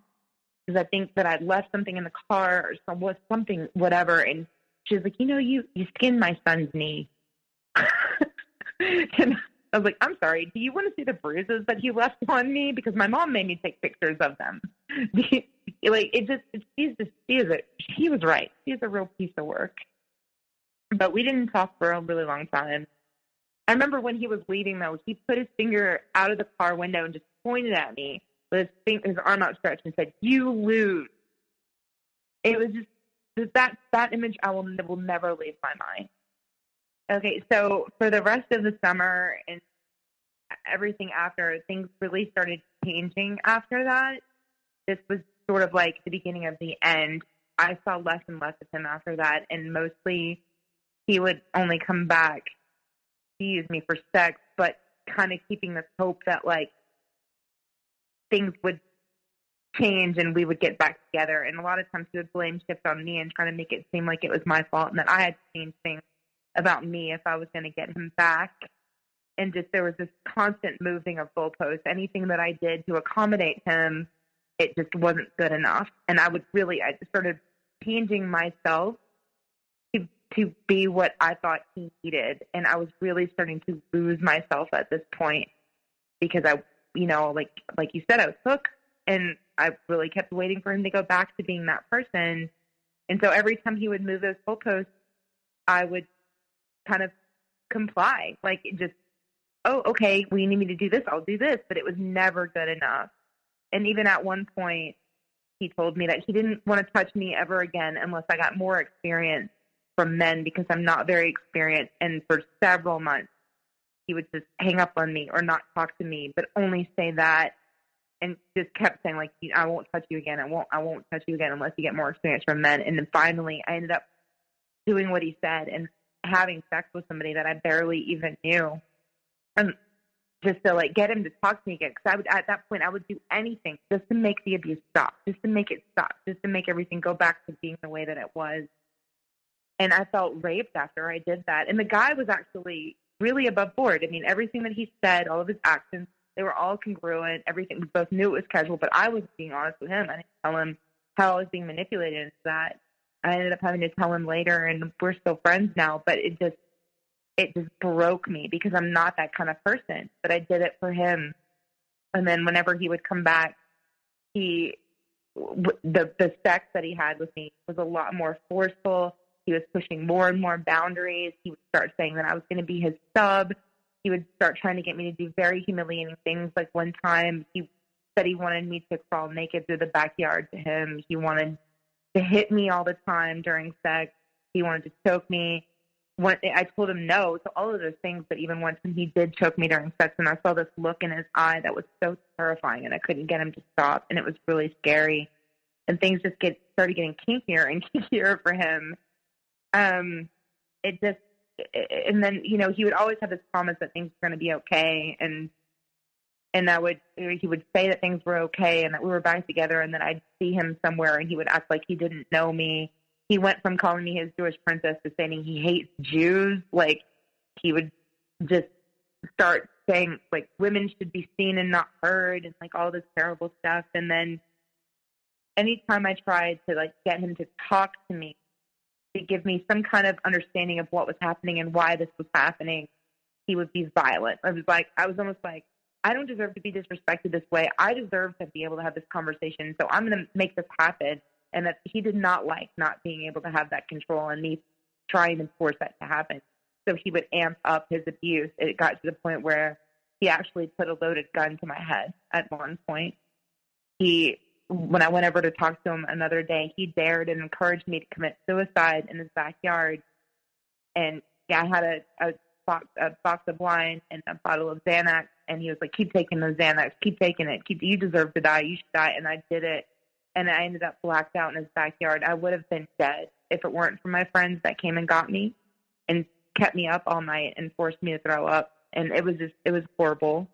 because I think that I'd left something in the car or something, whatever. And she was like, you know, you skinned my son's knee. And I was like, I'm sorry, do you want to see the bruises that he left on me? Because my mom made me take pictures of them. She was right. She's a real piece of work. But we didn't talk for a really long time. I remember when he was leaving, though, he put his finger out of the car window and just pointed at me with his arm outstretched and said, you lose. It was just that image will never leave my mind. Okay, so for the rest of the summer and everything after, things really started changing after that. This was sort of like the beginning of the end. I saw less and less of him after that, and mostly he would only come back to use me for sex, but kind of keeping this hope that, like, things would change and we would get back together. And a lot of times he would blame shift on me and try to make it seem like it was my fault and that I had to change things about me if I was going to get him back. And just there was this constant moving of goalposts. Anything that I did to accommodate him, it just wasn't good enough. And I just started changing myself to be what I thought he needed. And I was really starting to lose myself at this point because I, you know, like you said, I was hooked, and I really kept waiting for him to go back to being that person. And so every time he would move those goalposts, I would kind of comply. Like, just, oh, okay, well, you need me to do this, I'll do this. But it was never good enough. And even at one point, he told me that he didn't want to touch me ever again unless I got more experience from men, because I'm not very experienced. And for several months, he would just hang up on me or not talk to me, but only say that, and just kept saying, like, I won't touch you again. I won't touch you again unless you get more experience from men. And then finally, I ended up doing what he said and having sex with somebody that I barely even knew, just to, like, get him to talk to me again. Because at that point, I would do anything just to make the abuse stop, just to make it stop, just to make everything go back to being the way that it was. And I felt raped after I did that. And the guy was actually really above board. I mean, everything that he said, all of his actions, they were all congruent. Everything, we both knew it was casual, but I was being honest with him. I didn't tell him how I was being manipulated into that. I ended up having to tell him later, and we're still friends now, but it just broke me because I'm not that kind of person. But I did it for him. And then whenever he would come back, the sex that he had with me was a lot more forceful. He was pushing more and more boundaries. He would start saying that I was going to be his sub. He would start trying to get me to do very humiliating things. Like one time he said he wanted me to crawl naked through the backyard to him. He wanted to hit me all the time during sex. He wanted to choke me. I told him no to all of those things, but even once when he did choke me during sex, and I saw this look in his eye that was so terrifying, and I couldn't get him to stop, and it was really scary. And things just started getting kinkier and kinkier for him. And then, you know, he would always have this promise that things were going to be okay, and he would say that things were okay and that we were back together, and then I'd see him somewhere and he would act like he didn't know me. He went from calling me his Jewish princess to saying he hates Jews. Like, he would just start saying, like, women should be seen and not heard and, like, all this terrible stuff. And then anytime I tried to, like, get him to talk to me, to give me some kind of understanding of what was happening and why this was happening, he would be violent. I was almost like, I don't deserve to be disrespected this way. I deserve to be able to have this conversation, so I'm going to make this happen. And that he did not like not being able to have that control and me trying to force that to happen. So he would amp up his abuse. It got to the point where he actually put a loaded gun to my head at one point. When I went over to talk to him another day, he dared and encouraged me to commit suicide in his backyard. And yeah, I had a box of wine and a bottle of Xanax, and he was like, keep taking those Xanax, keep taking it, you deserve to die, you should die. And I did it, and I ended up blacked out in his backyard. I would have been dead if it weren't for my friends that came and got me and kept me up all night and forced me to throw up. And it was horrible.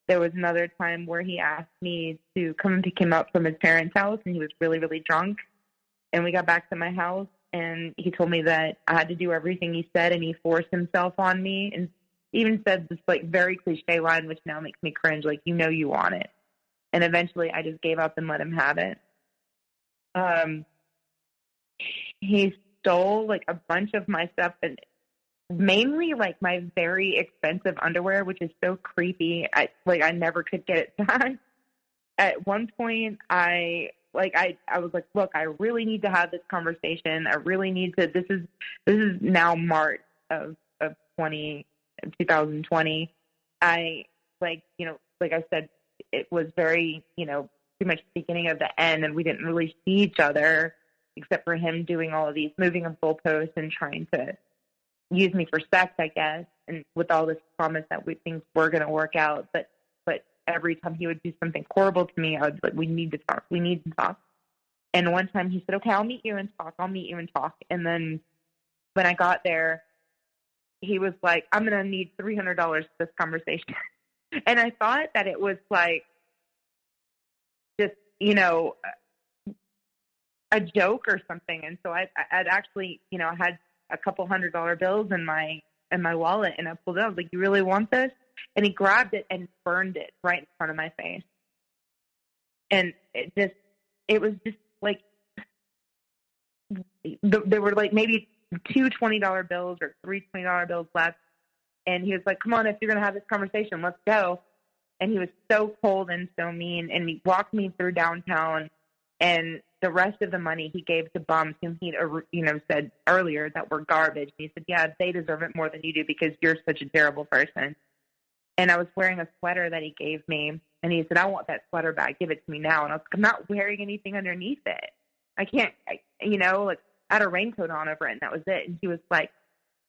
There was another time where he asked me to come and pick him up from his parents' house, and he was really, really drunk. And we got back to my house, and he told me that I had to do everything he said, and he forced himself on me, and even said this, like, very cliche line, which now makes me cringe, like, you know you want it. And eventually I just gave up and let him have it. He stole, like, a bunch of my stuff, and mainly, like, my very expensive underwear, which is so creepy. I never could get it back. At one point, I was like, look, I really need to have this conversation. I really need to. This is now March of 2020. I, like I said, it was very, pretty much the beginning of the end, and we didn't really see each other except for him doing all of these moving of goalposts and trying to use me for sex, I guess, and with all this promise that things were going to work out. But every time he would do something horrible to me, I would be like, we need to talk. And one time he said, okay, I'll meet you and talk. And then when I got there, he was like, I'm going to need $300 for this conversation. And I thought that it was like just, a joke or something. And so I'd actually, I had a couple $100 bills in my wallet, and I pulled it out. I was like, you really want this? And he grabbed it and burned it right in front of my face. And it was just like, there were like maybe two $20 bills or three $20 bills left. And he was like, come on, if you're going to have this conversation, let's go. And he was so cold and so mean. And he walked me through downtown, and the rest of the money he gave to bums whom he'd, said earlier that were garbage. He said, yeah, they deserve it more than you do because you're such a terrible person. And I was wearing a sweater that he gave me, and he said, I want that sweater back. Give it to me now. And I was like, I'm not wearing anything underneath it. I can't, I had a raincoat on over it, and that was it. And he was like,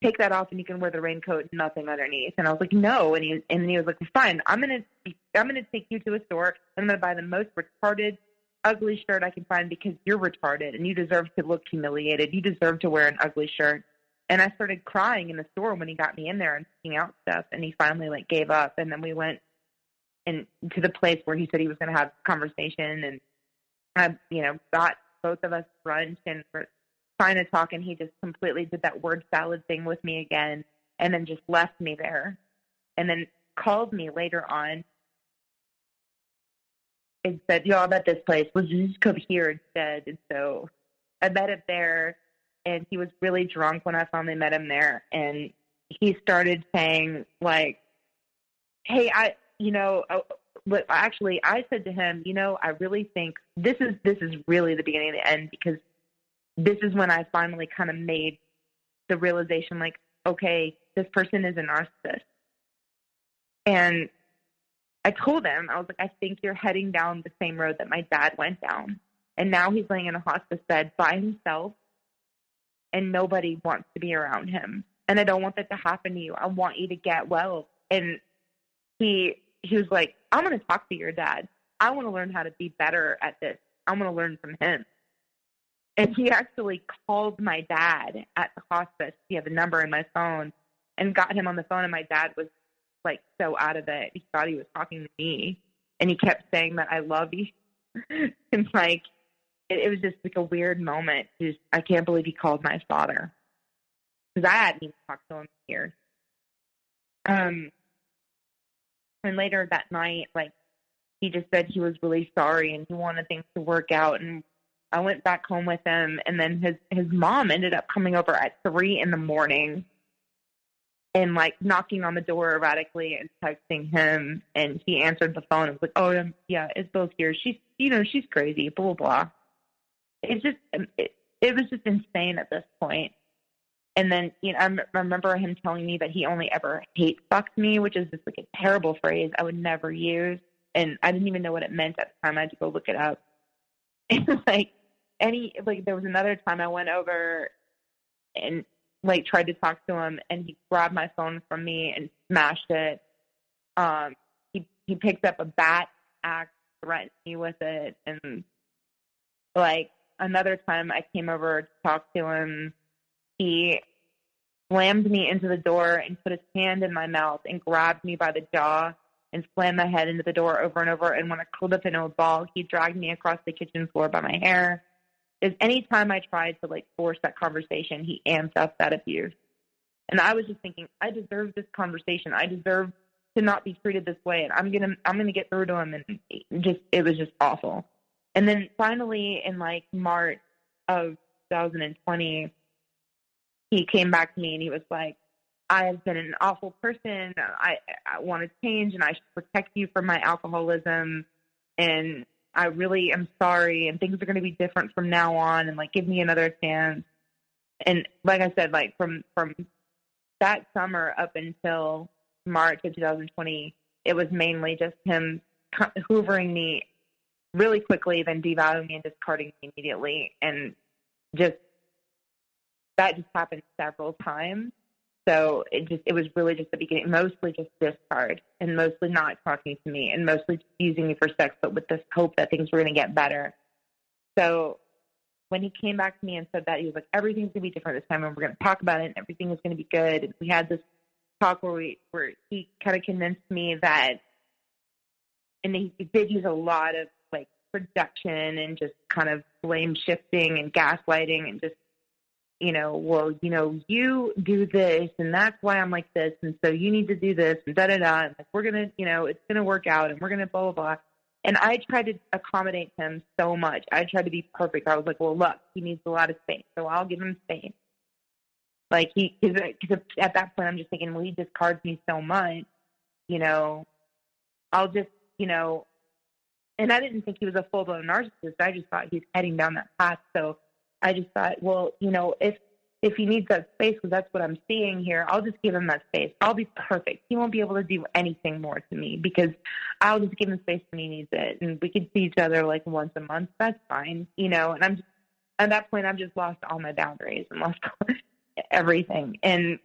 take that off and you can wear the raincoat, nothing underneath. And I was like, no. And he was like, fine, I'm going to take you to a store. I'm going to buy the most retarded, ugly shirt I can find because you're retarded and you deserve to look humiliated. You deserve to wear an ugly shirt. And I started crying in the store when he got me in there and picking out stuff. And he finally gave up. And then we went to the place where he said he was going to have a conversation. And I, got both of us brunch and we're trying to talk. And he just completely did that word salad thing with me again. And then just left me there. And then called me later on and said, I'm at this place. Let's just come here instead. And so I met him there. And he was really drunk when I finally met him there. And he started saying, like, hey, actually, I said to him, I really think this is really the beginning of the end, because this is when I finally kind of made the realization, like, okay, this person is a narcissist. And I told him, I was like, I think you're heading down the same road that my dad went down. And now he's laying in a hospice bed by himself. And nobody wants to be around him. And I don't want that to happen to you. I want you to get well. And he was like, I'm going to talk to your dad. I want to learn how to be better at this. I'm going to learn from him. And he actually called my dad at the hospice. He had the number in my phone and got him on the phone. And my dad was like so out of it. He thought he was talking to me. And he kept saying that I love you. And like, it was just like a weird moment. I can't believe he called my father, because I hadn't even talked to him in years. And later that night, like, he just said he was really sorry and he wanted things to work out. And I went back home with him, and then his mom ended up coming over at 3 a.m. and like knocking on the door erratically and texting him, and he answered the phone and was like, "Oh yeah, Isabelle's here. She's crazy, blah, blah, blah." It's just, it was just insane at this point. And then, I remember him telling me that he only ever hate fucked me, which is just like a terrible phrase I would never use. And I didn't even know what it meant at the time. I had to go look it up. And there was another time I went over and like tried to talk to him, and he grabbed my phone from me and smashed it. He picked up a bat axe, threatened me with it. And like another time I came over to talk to him, he slammed me into the door and put his hand in my mouth and grabbed me by the jaw and slammed my head into the door over and over. And when I curled up into a ball, he dragged me across the kitchen floor by my hair. Any time I tried to like force that conversation, he amped up that abuse. And I was just thinking, I deserve this conversation. I deserve to not be treated this way. And I'm gonna get through to him. And it was just awful. And then finally in like March of 2020, he came back to me and he was like, "I have been an awful person. I want to change, and I should protect you from my alcoholism. And I really am sorry, and things are going to be different from now on, and like give me another chance." And like I said, like from that summer up until March of 2020, it was mainly just him hoovering me really quickly, then devaluing me and discarding me immediately. And that just happened several times. So it was really just the beginning, mostly just discard, and mostly not talking to me, and mostly just using me for sex, but with this hope that things were going to get better. So when he came back to me and said that, he was like, "Everything's going to be different this time, and we're going to talk about it, and everything is going to be good." And we had this talk where he kind of convinced me that, and he did use a lot of like projection and just kind of blame shifting and gaslighting and just, you do this, and that's why I'm like this, and so you need to do this, and da-da-da, and like, we're going to, it's going to work out, and we're going to blah, blah, blah. And I tried to accommodate him so much. I tried to be perfect. I was like, well, look, he needs a lot of space, so I'll give him space. Like, because at that point, I'm just thinking, well, he discards me so much, I'll just, and I didn't think he was a full-blown narcissist. I just thought he's heading down that path, so I just thought, well, if he needs that space, because that's what I'm seeing here, I'll just give him that space. I'll be perfect. He won't be able to do anything more to me because I'll just give him space when he needs it. And we could see each other like once a month. That's fine, and at that point, I've just lost all my boundaries and lost everything. And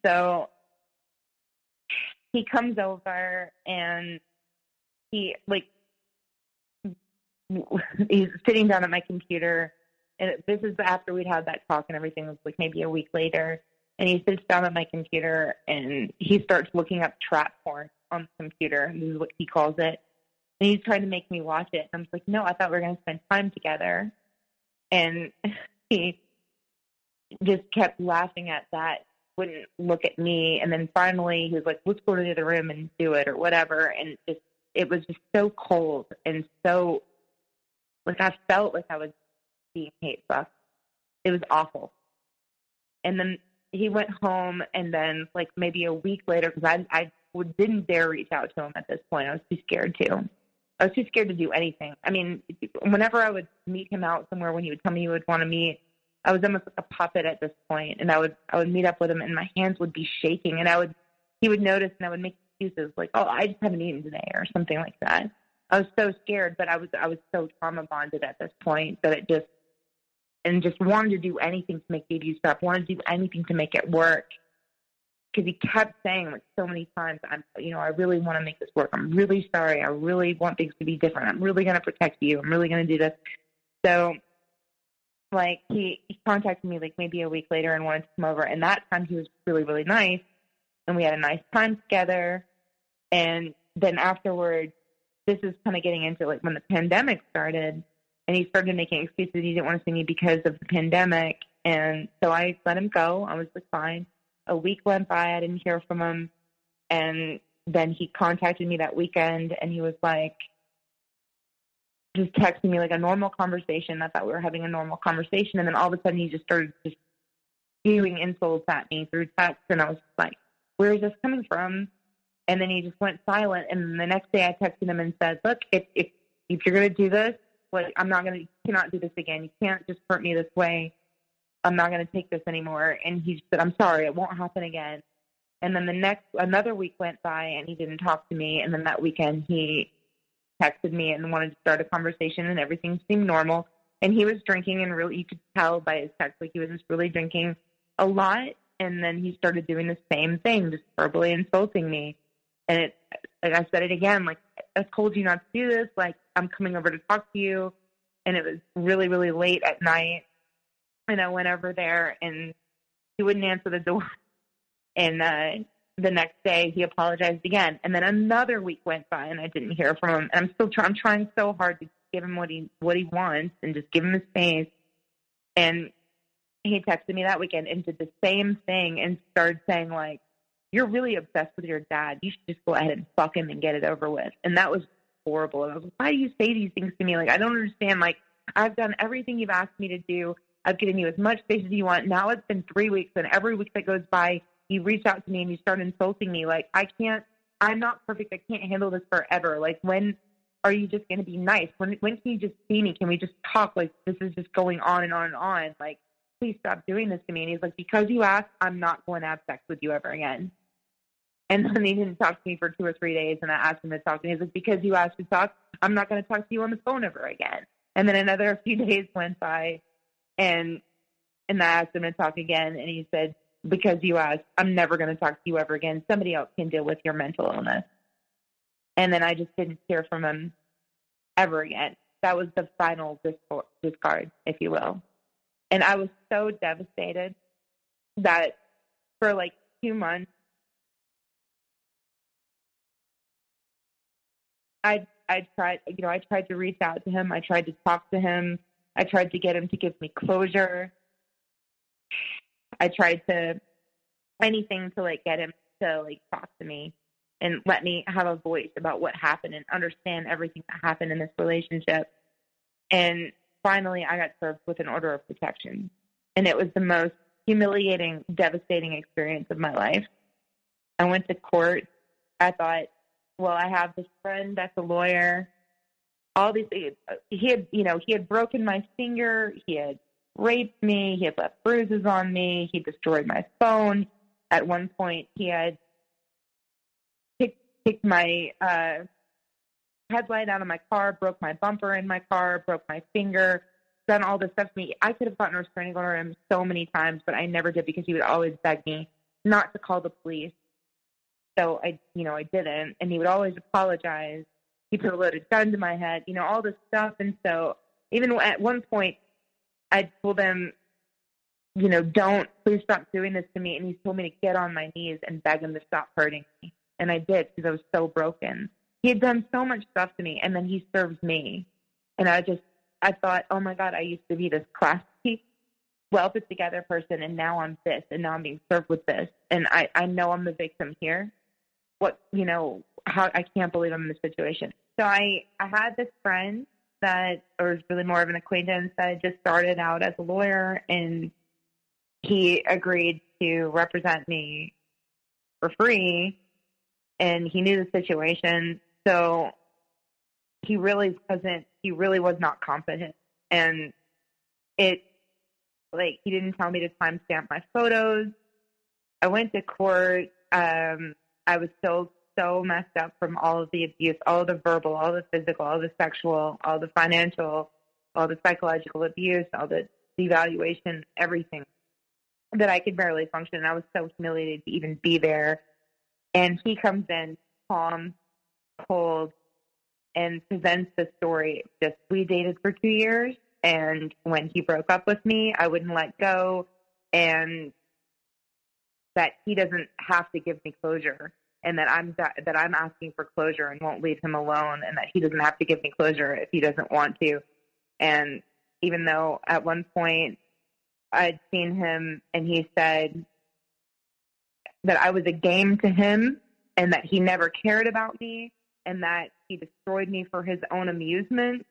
so he comes over and he's sitting down at my computer, and this is after we'd had that talk and everything. It was like maybe a week later, and he sits down at my computer and he starts looking up trap porn on the computer. This is what he calls it, and he's trying to make me watch it. And I'm like, no, I thought we were going to spend time together. And he just kept laughing at that, wouldn't look at me, and then finally he was like, let's go to the other room and do it or whatever. And it was just so cold and so, like, I felt like I was being hate fucked. It was awful. And then he went home, and then like maybe a week later, because I didn't dare reach out to him at this point. I was too scared to. I was too scared to do anything. I mean, whenever I would meet him out somewhere, when he would tell me he would want to meet, I was almost like a puppet at this point. And I would meet up with him, and my hands would be shaking, and he would notice, and I would make excuses like, oh, I just haven't eaten today or something like that. I was so scared, but I was so trauma bonded at this point that it just wanted to do anything to make the abuse stop, wanted to do anything to make it work. Because he kept saying like so many times, I really want to make this work. I'm really sorry. I really want things to be different. I'm really going to protect you. I'm really going to do this. So like he contacted me like maybe a week later and wanted to come over. And that time he was really, really nice. And we had a nice time together. And then afterwards, this is kind of getting into like when the pandemic started, and he started making excuses. He didn't want to see me because of the pandemic. And so I let him go. I was like, fine. A week went by. I didn't hear from him. And then he contacted me that weekend, and he was like, just texting me like a normal conversation. I thought we were having a normal conversation, and then all of a sudden he just started just spewing insults at me through text, and I was like, where is this coming from? And then he just went silent, and the next day I texted him and said, look, if you're going to do this, like, you cannot do this again. You can't just hurt me this way. I'm not going to take this anymore. And he said, I'm sorry, it won't happen again. And then another week went by, and he didn't talk to me. And then that weekend he texted me and wanted to start a conversation, and everything seemed normal. And he was drinking, and really, you could tell by his text, like he was just really drinking a lot. And then he started doing the same thing, just verbally insulting me. And like I said it again, like, I told you not to do this. Like, I'm coming over to talk to you. And it was really, really late at night. And I went over there, and he wouldn't answer the door. And the next day he apologized again. And then another week went by, and I didn't hear from him. And I'm trying so hard to give him what he wants and just give him his space. And he texted me that weekend and did the same thing and started saying, like, you're really obsessed with your dad. You should just go ahead and fuck him and get it over with. And that was horrible. And I was like, why do you say these things to me? Like, I don't understand. Like, I've done everything you've asked me to do. I've given you as much space as you want. Now it's been 3 weeks, and every week that goes by, you reach out to me and you start insulting me. Like, I'm not perfect. I can't handle this forever. Like, when are you just going to be nice? When can you just see me? Can we just talk? Like, this is just going on and on and on. Like, please stop doing this to me. And he's like, because you asked, I'm not going to have sex with you ever again. And then he didn't talk to me for 2 or 3 days, and I asked him to talk to me. He's like, because you asked to talk, I'm not going to talk to you on the phone ever again. And then another few days went by, and I asked him to talk again, and he said, because you asked, I'm never going to talk to you ever again. Somebody else can deal with your mental illness. And then I just didn't hear from him ever again. That was the final discard, if you will. And I was so devastated that for like 2 months, I tried to reach out to him. I tried to talk to him. I tried to get him to give me closure. I tried to anything to like get him to like talk to me and let me have a voice about what happened and understand everything that happened in this relationship. And finally, I got served with an order of protection. And it was the most humiliating, devastating experience of my life. I went to court. I thought, well, I have this friend that's a lawyer. All these, he had broken my finger. He had raped me. He had left bruises on me. He destroyed my phone. At one point, he had kicked my headlight out of my car, broke my bumper in my car, broke my finger, done all this stuff to me. I could have gotten a restraining order on him so many times, but I never did because he would always beg me not to call the police. So I didn't, and he would always apologize. He put a loaded gun to my head, all this stuff. And so even at one point, I told him, please stop doing this to me. And he told me to get on my knees and beg him to stop hurting me. And I did, because I was so broken. He had done so much stuff to me, and then he serves me. And I thought, oh my God, I used to be this classy, well put together person, and now I'm this, and now I'm being served with this. And I know I'm the victim here. I can't believe I'm in this situation. So I had this friend that, or was really more of an acquaintance, that just started out as a lawyer, and he agreed to represent me for free, and he knew the situation. So he really was not competent. And he didn't tell me to timestamp my photos. I went to court. I was still so messed up from all of the abuse, all of the verbal, all the physical, all the sexual, all the financial, all the psychological abuse, all the devaluation, everything, that I could barely function. I was so humiliated to even be there. And he comes in calm, cold, and presents the story. Just, we dated for 2 years, and when he broke up with me, I wouldn't let go, and that he doesn't have to give me closure, and that I'm asking for closure and won't leave him alone, and that he doesn't have to give me closure if he doesn't want to. And even though at one point I'd seen him and he said that I was a game to him, and that he never cared about me, and that he destroyed me for his own amusement.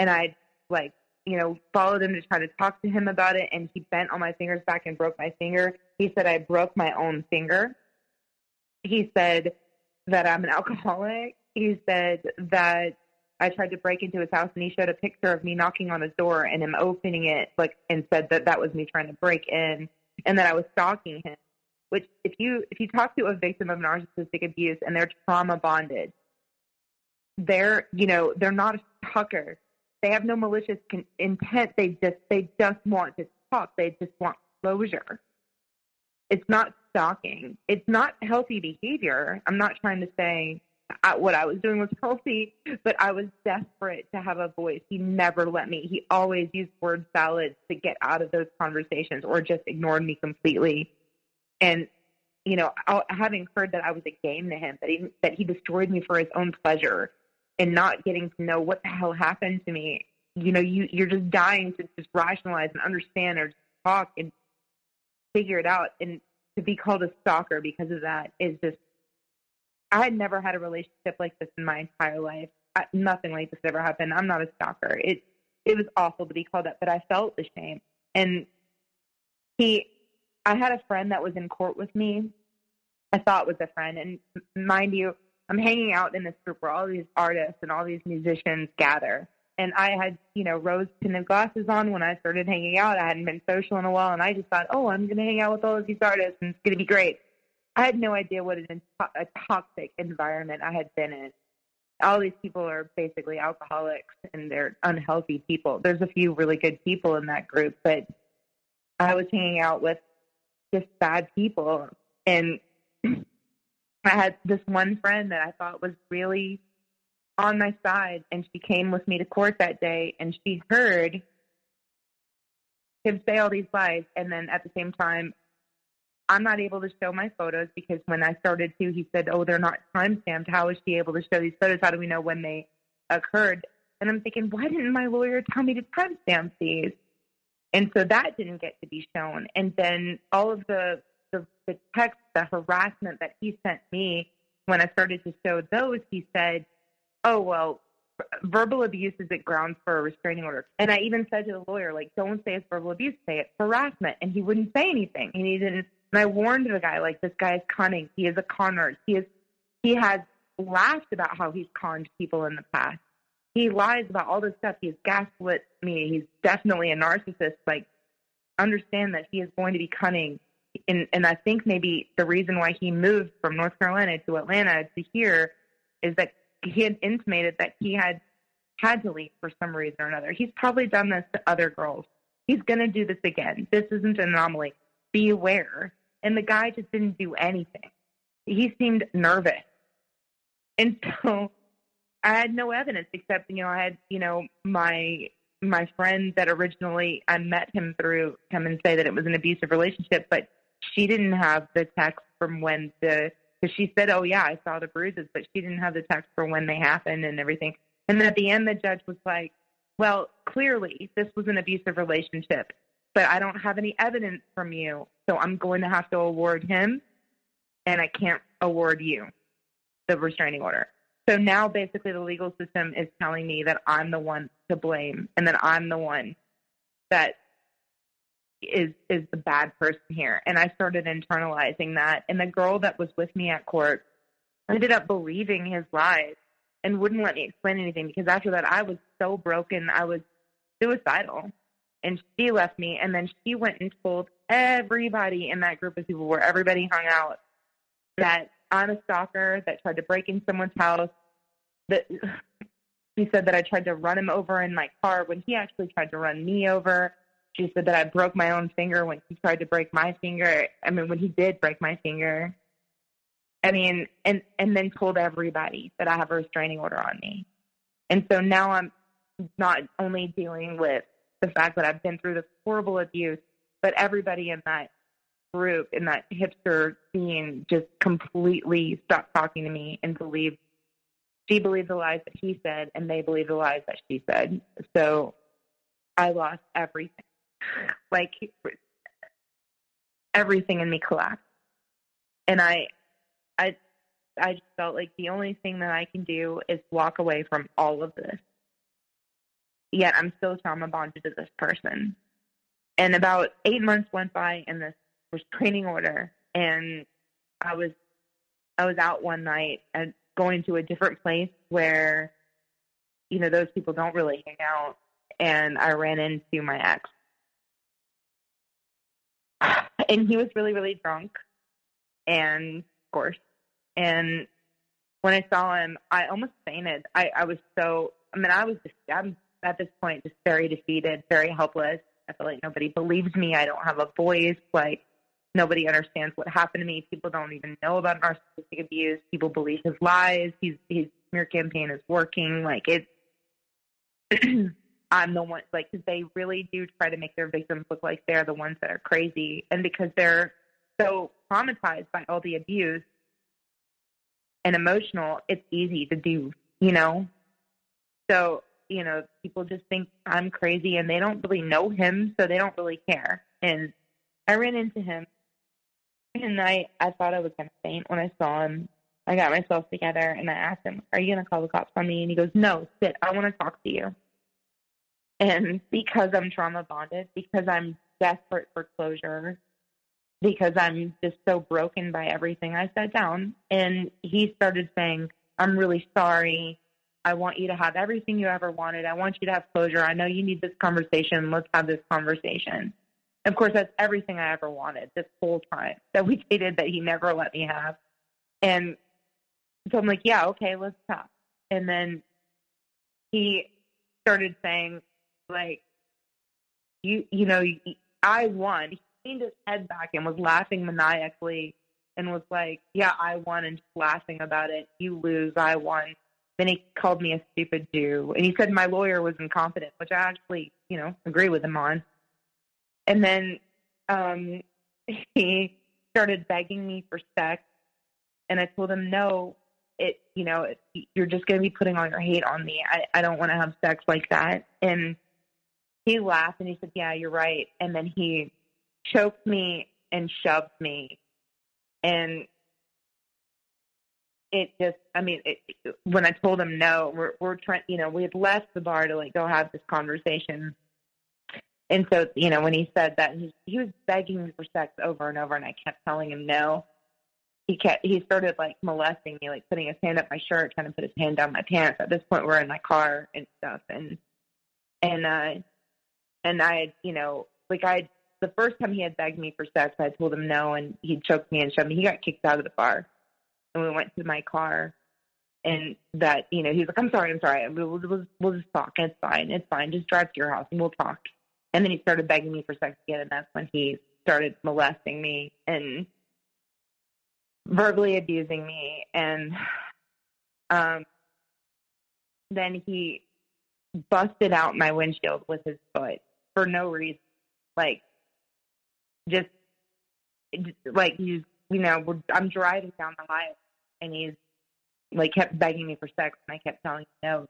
And I, like, you know, followed him to try to talk to him about it, and he bent all my fingers back and broke my finger. He said I broke my own finger. He said that I'm an alcoholic. He said that I tried to break into his house, and he showed a picture of me knocking on his door and him opening it, like, and said that that was me trying to break in, and that I was stalking him. Which, if you talk to a victim of narcissistic abuse and they're trauma bonded, they're not a stalker. They have no malicious intent. They just want to talk. They just want closure. It's not stalking. It's not healthy behavior. I'm not trying to say what I was doing was healthy, but I was desperate to have a voice. He never let me. He always used word salads to get out of those conversations, or just ignored me completely. And, you know, having heard that I was a game to him, that he destroyed me for his own pleasure, and not getting to know what the hell happened to me, you know, you're just dying to just rationalize and understand, or just talk and figure it out. And to be called a stalker because of that is just, I had never had a relationship like this in my entire life. Nothing like this ever happened. I'm not a stalker. It was awful to be called that, but I felt the shame. And I had a friend that was in court with me. I thought was a friend. And mind you, I'm hanging out in this group where all these artists and all these musicians gather. And I had, you know, rose-tinted glasses on when I started hanging out. I hadn't been social in a while, and I just thought, oh, I'm going to hang out with all of these artists, and it's going to be great. I had no idea what a toxic environment I had been in. All these people are basically alcoholics, and they're unhealthy people. There's a few really good people in that group, but I was hanging out with just bad people. And I had this one friend that I thought was really on my side, and she came with me to court that day, and she heard him say all these lies, and then at the same time, I'm not able to show my photos because when I started to, he said, oh, they're not time-stamped. How is she able to show these photos? How do we know when they occurred? And I'm thinking, why didn't my lawyer tell me to timestamp these? And so that didn't get to be shown. And then all of the text, the harassment that he sent me, when I started to show those, he said, oh, well, verbal abuse isn't grounds for a restraining order. And I even said to the lawyer, like, don't say it's verbal abuse, say it's harassment. And he wouldn't say anything. And he didn't. And I warned the guy, like, this guy is cunning. He is a con artist. He has laughed about how he's conned people in the past. He lies about all this stuff. He's gaslit me. He's definitely a narcissist. Like, understand that he is going to be cunning. And I think maybe the reason why he moved from North Carolina to Atlanta to here is that he had intimated that he had to leave for some reason or another. He's probably done this to other girls. He's going to do this again. This isn't an anomaly. Be aware. And the guy just didn't do anything. He seemed nervous. And so I had no evidence except, I had, my friend that originally I met him through come and say that it was an abusive relationship, but she didn't have the text from when because she said, oh yeah, I saw the bruises, but she didn't have the text for when they happened and everything. And then at the end, the judge was like, well, clearly this was an abusive relationship, but I don't have any evidence from you. So I'm going to have to award him and I can't award you the restraining order. So now basically the legal system is telling me that I'm the one to blame and that I'm the one that is the bad person here. And I started internalizing that. And the girl that was with me at court ended up believing his lies and wouldn't let me explain anything because after that I was so broken, I was suicidal. And she left me, and then she went and told everybody in that group of people where everybody hung out that I'm a stalker that tried to break in someone's house. That she said that I tried to run him over in my car when he actually tried to run me over. She said that I broke my own finger when he tried to break my finger. When he did break my finger. And then told everybody that I have a restraining order on me. And so now I'm not only dealing with the fact that I've been through this horrible abuse, but everybody in that group, in that hipster scene, just completely stopped talking to me and she believed the lies that he said, and they believed the lies that she said. So I lost everything. Like, everything in me collapsed. And I I just felt like the only thing that I can do is walk away from all of this. Yet I'm still trauma bonded to this person. And about 8 months went by in this restraining order, and I was out one night and going to a different place where, you know, those people don't really hang out, and I ran into my ex. And he was really, really drunk, and of course. And when I saw him, I almost fainted. I was I'm at this point just very defeated, very helpless. I feel like nobody believes me. I don't have a voice. Like, nobody understands what happened to me. People don't even know about narcissistic abuse. People believe his lies. His smear campaign is working. Like, it's, I'm the one, like, 'cause they really do try to make their victims look like they're the ones that are crazy. And because they're so traumatized by all the abuse and emotional, it's easy to do, you know? So, you know, people just think I'm crazy, and they don't really know him, so they don't really care. And I ran into him, and I thought I was going to faint when I saw him. I got myself together, and I asked him, "Are you going to call the cops on me?" And he goes, "No, sit. I want to talk to you." And because I'm trauma bonded, because I'm desperate for closure, because I'm just so broken by everything, I sat down, and he started saying, "I'm really sorry. I want you to have everything you ever wanted. I want you to have closure. I know you need this conversation. Let's have this conversation." Of course, that's everything I ever wanted this whole time that we dated, that he never let me have. And so I'm like, yeah, okay, let's talk. And then he started saying, like, you know, I won. He leaned his head back and was laughing maniacally and was like, yeah, I won, and just laughing about it. You lose, I won. Then he called me a stupid Jew. And he said my lawyer was incompetent, which I actually, you know, agree with him on. And then he started begging me for sex. And I told him, no, you're just going to be putting all your hate on me. I don't want to have sex like that. And he laughed and he said, yeah, you're right. And then he choked me and shoved me. And it just, when I told him no, we're trying, you know, we had left the bar to, like, go have this conversation. And so, you know, when he said that, he was begging me for sex over and over, and I kept telling him no. He started, like, molesting me, like putting his hand up my shirt, trying to put his hand down my pants. At this point, we're in my car and stuff. And I, you know, like, the first time he had begged me for sex, I told him no, and he choked me and shoved me. He got kicked out of the bar. And we went to my car, and that, you know, he's like, I'm sorry. We'll just talk. It's fine. Just drive to your house and we'll talk. And then he started begging me for sex again, and that's when he started molesting me and verbally abusing me. And then he busted out my windshield with his foot for no reason. Like, just like, he's, you know, I'm driving down the highway, and he's, like, kept begging me for sex, and I kept telling him, no,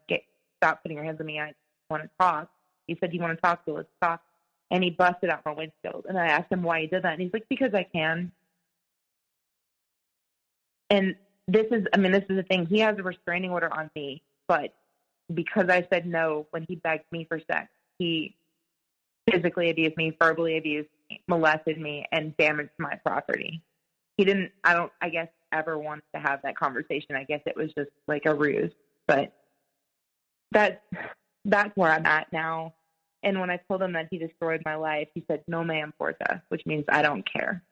stop putting your hands on me. I want to talk. He said, you want to talk? So let's talk. And he busted out my windshield. And I asked him why he did that. And he's like, because I can. And this is the thing. He has a restraining order on me, but because I said no when he begged me for sex, he physically abused me, verbally abused me, molested me, and damaged my property. He didn't, I guess, ever want to have that conversation. I guess it was just like a ruse. But that's where I'm at now. And when I told him that he destroyed my life, he said, no me importa, which means I don't care.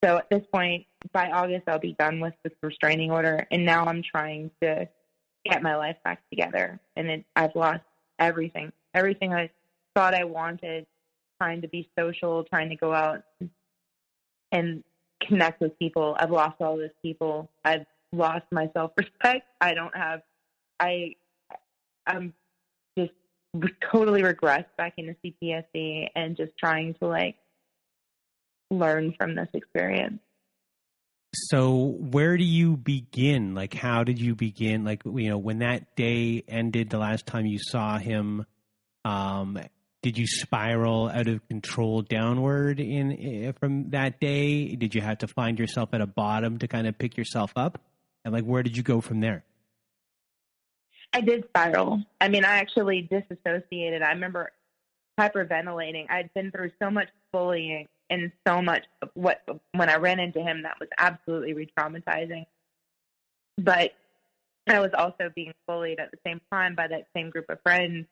So at this point, by August, I'll be done with this restraining order. And now I'm trying to get my life back together. And I've lost everything I thought I wanted, trying to be social, trying to go out and connect with people. I've lost all those people. I've lost my self-respect. I'm just totally regressed back into CPTSD and just trying to, like, learn from this experience. So where do you begin? Like, how did you begin? Like, you know, when that day ended, the last time you saw him, did you spiral out of control downward from that day? Did you have to find yourself at a bottom to kind of pick yourself up? And like, where did you go from there? I did spiral. I mean, I actually disassociated. I remember hyperventilating. I'd been through so much bullying and so much when I ran into him, that was absolutely re-traumatizing. But I was also being bullied at the same time by that same group of friends.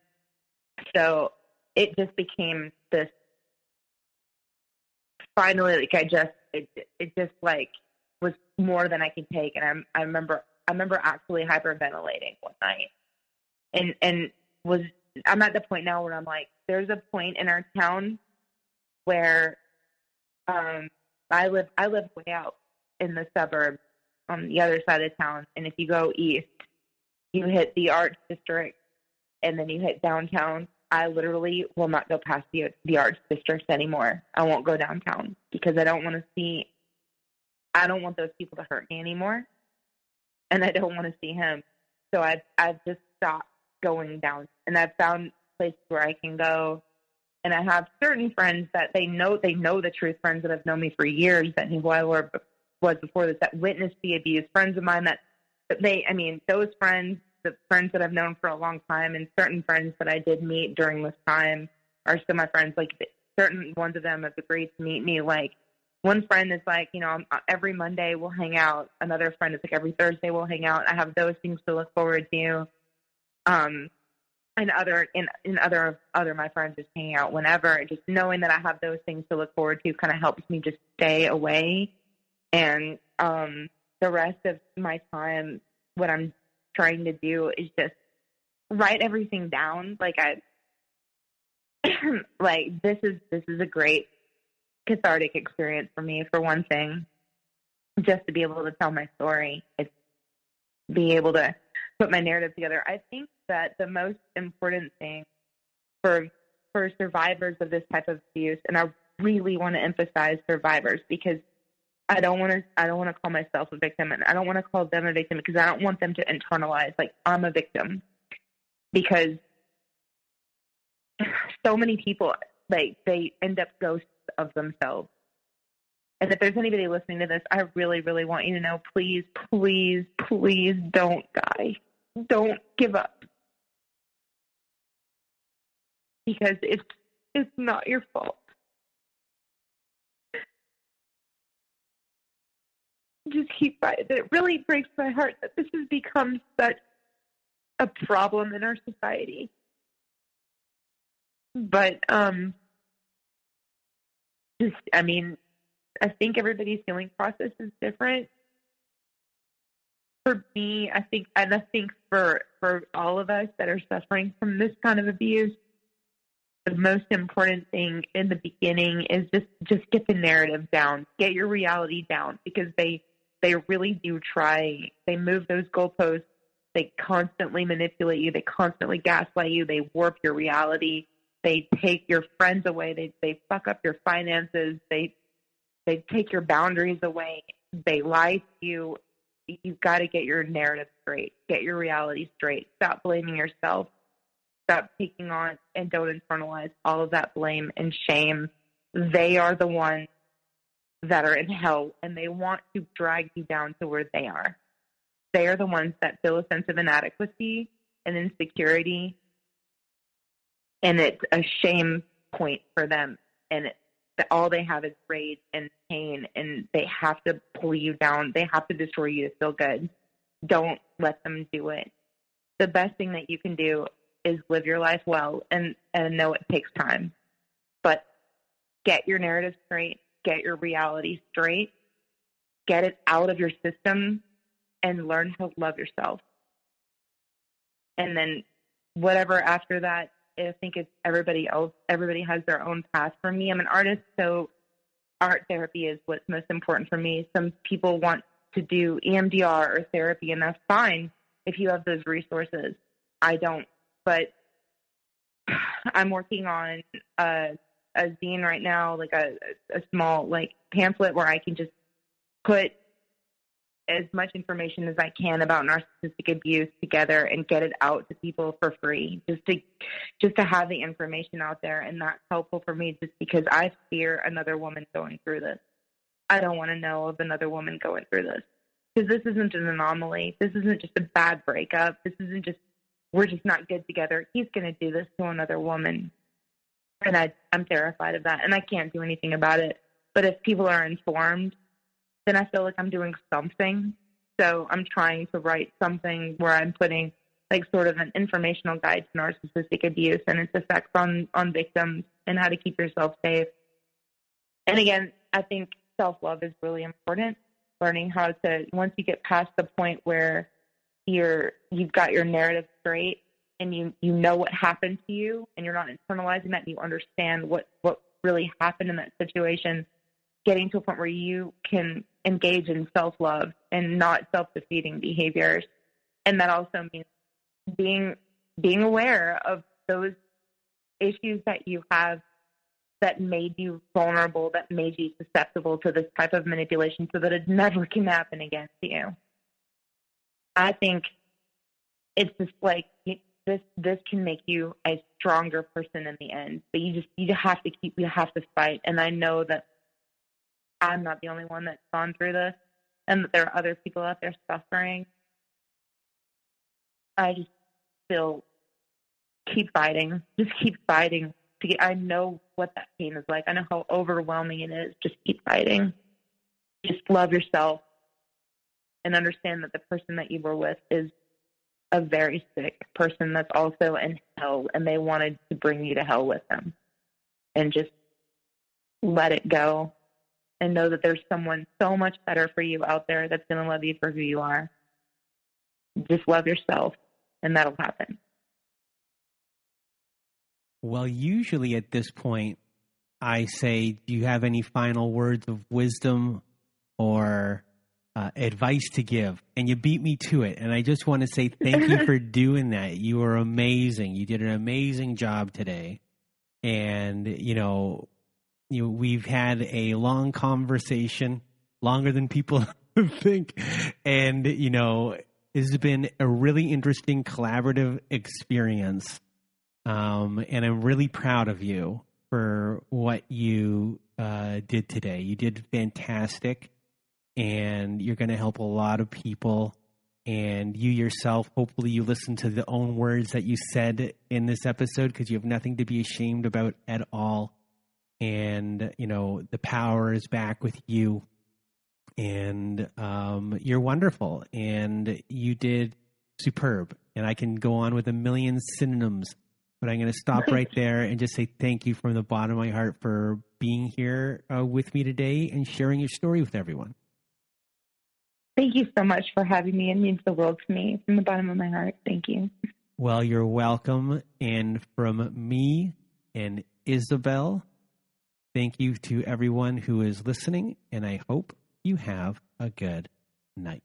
So it just became this, finally, like it just like was more than I could take. And I remember actually hyperventilating one night and I'm at the point now where I'm like, there's a point in our town where, I live way out in the suburbs on the other side of town. And if you go east, you hit the Arts District and then you hit downtown. I literally will not go past the Arts District anymore. I won't go downtown because I don't want those people to hurt me anymore. And I don't want to see him. So I've just stopped going down, and I've found places where I can go. And I have certain friends that they know the truth, friends that have known me for years, that knew who I was before this, that witnessed the abuse, friends of mine those friends, the friends that I've known for a long time, and certain friends that I did meet during this time are still my friends. Like, certain ones of them have agreed to meet me. Like, one friend is like, every Monday we'll hang out. Another friend is like, every Thursday we'll hang out. I have those things to look forward to. And other my friends just hanging out whenever. Just knowing that I have those things to look forward to kind of helps me just stay away. And the rest of my time, what I'm trying to do is just write everything down. Like this is a great cathartic experience for me, for one thing, just to be able to tell my story. It's be able to put my narrative together. I think that the most important thing for survivors of this type of abuse, and I really want to emphasize survivors, because I don't want to call myself a victim, and I don't want to call them a victim, because I don't want them to internalize like I'm a victim, because so many people, like, they end up ghosts of themselves. And if there's anybody listening to this, I really, really want you to know, please, please, please don't die. Don't give up. Because it's not your fault. Just keep fighting. It really breaks my heart that this has become such a problem in our society. But, I think everybody's healing process is different. For me, I think for all of us that are suffering from this kind of abuse, the most important thing in the beginning is just get the narrative down, get your reality down, because they really do try. They move those goalposts. They constantly manipulate you. They constantly gaslight you. They warp your reality. They take your friends away. They fuck up your finances. They take your boundaries away. They lie to you. You've got to get your narrative straight. Get your reality straight. Stop blaming yourself. Stop taking on and don't internalize all of that blame and shame. They are the ones that are in hell, and they want to drag you down to where they are. They are the ones that feel a sense of inadequacy and insecurity, and it's a shame point for them. And all they have is rage and pain, and they have to pull you down. They have to destroy you to feel good. Don't let them do it. The best thing that you can do is live your life well, and know it takes time. But get your narrative straight, get your reality straight, get it out of your system, and learn how to love yourself. And then whatever after that, I think it's everybody else. Everybody has their own path. For me, I'm an artist, so art therapy is what's most important for me. Some people want to do EMDR or therapy, and that's fine if you have those resources. I don't. But I'm working on a zine right now, like a small like pamphlet where I can just put as much information as I can about narcissistic abuse together and get it out to people for free, just to have the information out there. And that's helpful for me just because I fear another woman going through this. I don't want to know of another woman going through this, because this isn't an anomaly. This isn't just a bad breakup. This isn't just, we're just not good together. He's going to do this to another woman. And I'm terrified of that, and I can't do anything about it. But if people are informed, then I feel like I'm doing something. So I'm trying to write something where I'm putting like sort of an informational guide to narcissistic abuse and its effects on victims and how to keep yourself safe. And again, I think self-love is really important. Learning how to, once you get past the point where you've got your narrative straight and you know what happened to you and you're not internalizing that, and you understand what really happened in that situation, getting to a point where you can engage in self-love and not self-defeating behaviors. And that also means being aware of those issues that you have that made you vulnerable, that made you susceptible to this type of manipulation, so that it never can happen against you. I think it's just like this can make you a stronger person in the end. But you have to fight. And I know that I'm not the only one that's gone through this, and that there are other people out there suffering. I just feel keep fighting. Just keep fighting. I know what that pain is like. I know how overwhelming it is. Just keep fighting. Just love yourself and understand that the person that you were with is a very sick person that's also in hell, and they wanted to bring you to hell with them. And just let it go and know that there's someone so much better for you out there that's going to love you for who you are. Just love yourself, and that'll happen. Well, usually at this point, I say, do you have any final words of wisdom or advice to give? And you beat me to it. And I just want to say thank you for doing that. You were amazing. You did an amazing job today. And, we've had a long conversation, longer than people think. And, it's been a really interesting collaborative experience. And I'm really proud of you for what you did today. You did fantastic, and you're going to help a lot of people. And you yourself, hopefully you listen to the own words that you said in this episode, because you have nothing to be ashamed about at all. And, the power is back with you. And you're wonderful. And you did superb. And I can go on with a million synonyms. But I'm going to stop right there and just say thank you from the bottom of my heart for being here with me today and sharing your story with everyone. Thank you so much for having me. It means the world to me from the bottom of my heart. Thank you. Well, you're welcome. And from me and Isabelle, thank you to everyone who is listening. And I hope you have a good night.